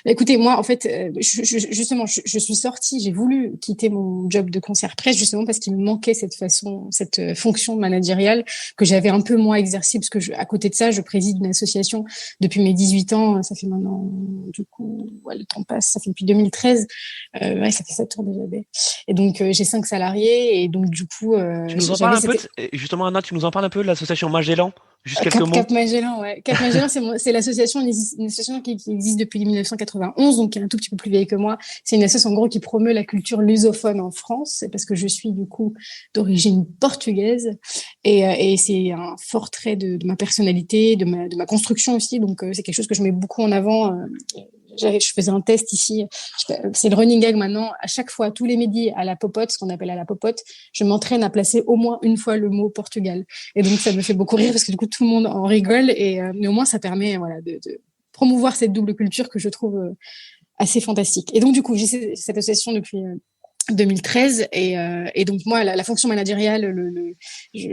Écoutez, moi, en fait, justement, je suis sortie, j'ai voulu quitter mon job de concierge presse justement parce qu'il me manquait cette fonction managériale que j'avais un peu moins exercée parce que à côté de ça, je préside une association depuis mes 18 ans. Ça fait maintenant, du coup, le temps passe, ça fait depuis 2013. Ça fait 7 ans déjà. Et donc, j'ai 5 salariés et donc, du coup, tu nous en parles un peu, justement, Anna, tu nous en parles un peu de l'association Magellan? Juste quelques mots. Cap Magellan, ouais. Cap Magellan, c'est l'association, une association qui existe depuis 1991, donc qui est un tout petit peu plus vieille que moi. C'est une association, en gros, qui promeut la culture lusophone en France, parce que je suis, du coup, d'origine portugaise. Et c'est un fort trait de ma personnalité, de ma construction aussi. Donc, c'est quelque chose que je mets beaucoup en avant. Je faisais un test ici. C'est le running gag maintenant. À chaque fois, tous les midis, à la popote, ce qu'on appelle à la popote, je m'entraîne à placer au moins une fois le mot Portugal. Et donc, ça me fait beaucoup rire parce que du coup, tout le monde en rigole. Mais au moins, ça permet de promouvoir cette double culture que je trouve assez fantastique. Et donc, du coup, j'ai cette association depuis 2013 et donc moi la fonction managériale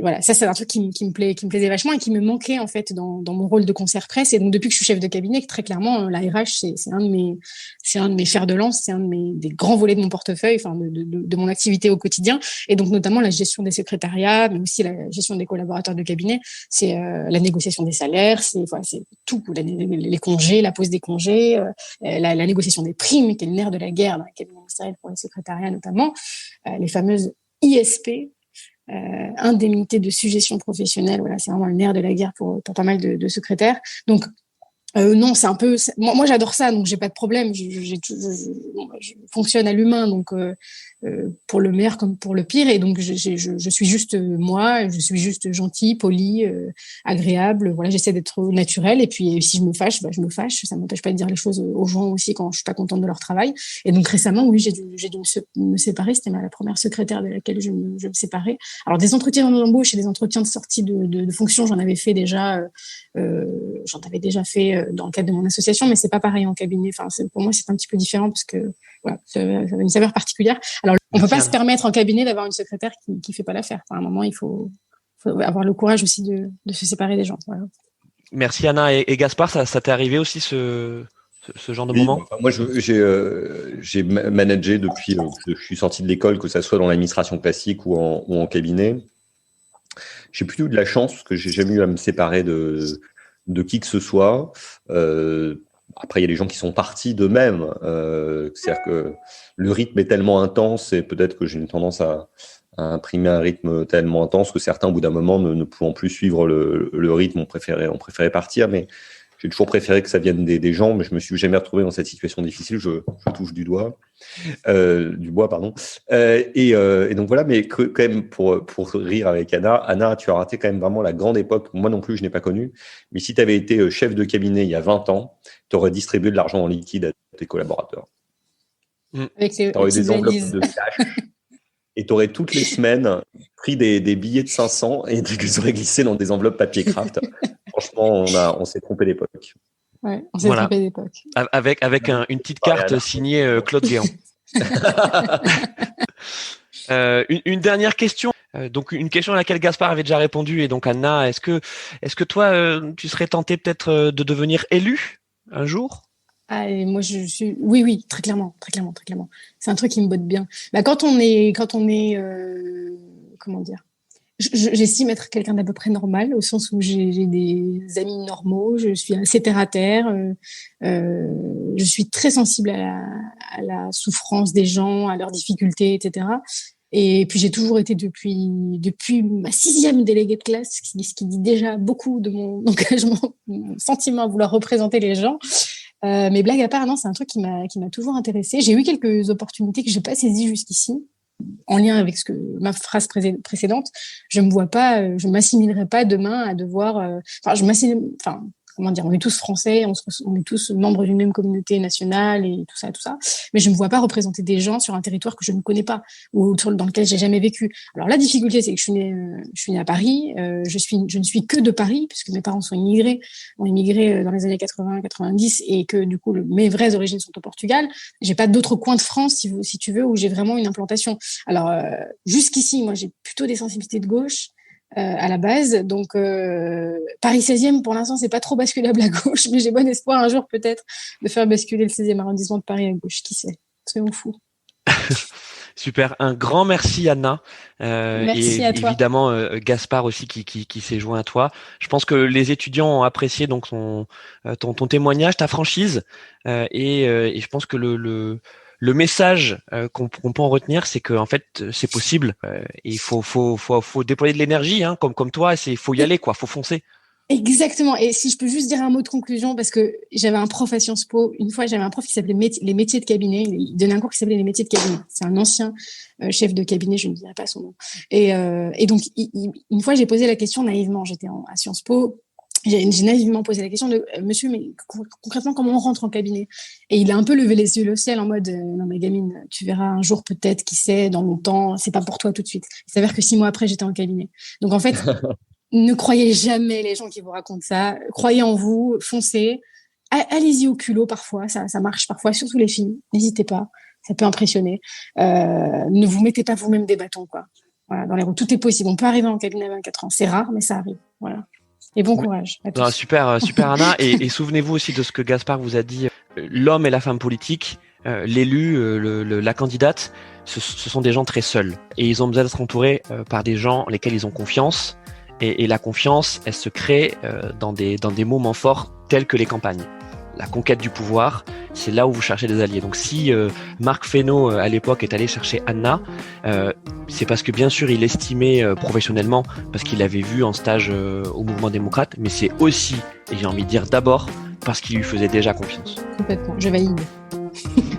voilà, ça c'est un truc qui me plaisait vachement et qui me manquait en fait dans mon rôle de concierge presse. Et donc depuis que je suis chef de cabinet, très clairement la RH c'est un de mes fers de lance, c'est des grands volets de mon portefeuille, enfin de mon activité au quotidien. Et donc notamment la gestion des secrétariats, mais aussi la gestion des collaborateurs de cabinet, c'est la négociation des salaires, c'est tout, les congés, la pose des congés, la négociation des primes qui est le nerf de la guerre dans le cabinet ministériel pour les secrétariats notamment, les fameuses ISP, indemnités de suggestion professionnelle. Voilà, c'est vraiment le nerf de la guerre pour pas mal de secrétaires. Donc, non, c'est un peu. Moi, j'adore ça, donc j'ai pas de problème. Je fonctionne à l'humain, donc pour le meilleur comme pour le pire. Et donc, je suis juste moi. Je suis juste gentille, polie, agréable. Voilà, j'essaie d'être naturelle. Et puis, si je me fâche, je me fâche. Ça m'empêche pas de dire les choses aux gens aussi quand je suis pas contente de leur travail. Et donc récemment, oui, j'ai dû me séparer. C'était la première secrétaire de laquelle je me séparais. Alors, des entretiens d'embauche et des entretiens de sortie de fonction, j'en avais fait déjà. J'en avais déjà fait dans le cadre de mon association, mais c'est pas pareil en cabinet. Enfin, pour moi, c'est un petit peu différent parce que voilà, ça a une saveur particulière. Alors, on peut pas se permettre en cabinet d'avoir une secrétaire qui fait pas l'affaire. Enfin, à un moment, il faut avoir le courage aussi de se séparer des gens. Voilà. Merci Anna et Gaspard, ça t'est arrivé aussi ce genre de moment? Moi, j'ai managé depuis que je suis sorti de l'école, que ça soit dans l'administration classique ou en cabinet. J'ai plutôt eu de la chance parce que j'ai jamais eu à me séparer de qui que ce soit. Après, il y a des gens qui sont partis d'eux-mêmes. C'est-à-dire que le rythme est tellement intense et peut-être que j'ai une tendance à imprimer un rythme tellement intense que certains, au bout d'un moment, ne pouvant plus suivre le rythme, ont préféré partir. Mais j'ai toujours préféré que ça vienne des gens, mais je me suis jamais retrouvé dans cette situation difficile. Je touche du bois, pardon. Et donc voilà, mais quand même pour rire avec Anna, tu as raté quand même vraiment la grande époque. Moi non plus, je n'ai pas connu. Mais si tu avais été chef de cabinet il y a 20 ans, tu aurais distribué de l'argent en liquide à tes collaborateurs. Tu aurais eu des enveloppes de cash. Et tu aurais toutes les semaines pris des billets de 500 et tu les aurais glissés dans des enveloppes papier craft. Franchement, on s'est trompé d'époque. Ouais, on s'est trompé d'époque. Avec une petite carte signée Claude Guéant. Une dernière question. Donc une question à laquelle Gaspard avait déjà répondu, et donc Anna, est-ce que toi tu serais tentée peut-être de devenir élue un jour? Et moi, je suis, oui, très clairement. C'est un truc qui me botte bien. Quand on est, comment dire, j'estime être quelqu'un d'à peu près normal, au sens où j'ai des amis normaux, je suis assez terre à terre, je suis très sensible à la souffrance des gens, à leurs difficultés, etc. Et puis j'ai toujours été depuis ma 6e déléguée de classe, ce qui dit déjà beaucoup de mon engagement, mon sentiment à vouloir représenter les gens. Mais blague à part, non, c'est un truc qui m'a toujours intéressée. J'ai eu quelques opportunités que j'ai pas saisies jusqu'ici, en lien avec ma phrase précédente. Je me m'assimilerai pas demain à devoir. Comment dire, on est tous français, on est tous membres d'une même communauté nationale et tout ça. Mais je me vois pas représenter des gens sur un territoire que je ne connais pas ou dans lequel j'ai jamais vécu. Alors la difficulté, c'est que je suis née à Paris. Je ne suis que de Paris puisque mes parents ont immigré dans les années 80-90 et que du coup mes vraies origines sont au Portugal. J'ai pas d'autres coins de France, si tu veux, où j'ai vraiment une implantation. Alors jusqu'ici, moi, j'ai plutôt des sensibilités de gauche. À la base, donc Paris 16e pour l'instant c'est pas trop basculable à gauche, mais j'ai bon espoir un jour peut-être de faire basculer le 16e arrondissement de Paris à gauche, qui sait, soyons fous. Super, un grand merci Anna, merci et à toi. évidemment Gaspard aussi qui s'est joint à toi. Je pense que les étudiants ont apprécié donc ton témoignage, ta franchise, et je pense que le message qu'on peut en retenir, c'est que en fait c'est possible, et il faut déployer de l'énergie, hein, comme toi, faut y aller quoi, faut foncer. Exactement. Et si je peux juste dire un mot de conclusion, parce que j'avais un prof à Sciences Po. Une fois, j'avais un prof qui s'appelait les métiers de cabinet. Il donnait un cours qui s'appelait les métiers de cabinet. C'est un ancien chef de cabinet, je ne dirai pas son nom. Et donc, une fois, j'ai posé la question naïvement. J'étais à Sciences Po. J'ai naïvement posé la question de monsieur, mais concrètement, comment on rentre en cabinet? Et il a un peu levé les yeux au ciel en mode non, mais gamine, tu verras un jour peut-être, qui sait, dans longtemps, c'est pas pour toi tout de suite. Il s'avère que 6 mois après, j'étais en cabinet. Donc, en fait, ne croyez jamais les gens qui vous racontent ça. Croyez en vous, foncez. Allez-y au culot parfois, ça marche parfois, surtout les filles. N'hésitez pas, ça peut impressionner. Ne vous mettez pas vous-même des bâtons, quoi. Voilà, dans les roues, tout est possible. On peut arriver en cabinet à 24 ans. C'est rare, mais ça arrive. Voilà. Et bon courage à tous. Non, super Anna. Et souvenez-vous aussi de ce que Gaspard vous a dit. L'homme et la femme politique, l'élu, la candidate, ce sont des gens très seuls. Et ils ont besoin d'être entourés par des gens en lesquels ils ont confiance. Et la confiance, elle se crée dans des moments forts tels que les campagnes. La conquête du pouvoir, c'est là où vous cherchez des alliés. Donc si Marc Fesneau, à l'époque, est allé chercher Anna, c'est parce que bien sûr il estimait professionnellement, parce qu'il l'avait vu en stage au Mouvement démocrate, mais c'est aussi, et j'ai envie de dire d'abord, parce qu'il lui faisait déjà confiance. Complètement, je valide.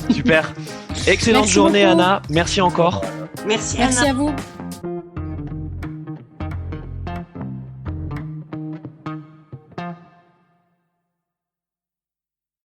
Super. Excellente journée beaucoup. Anna, merci encore. Merci à vous.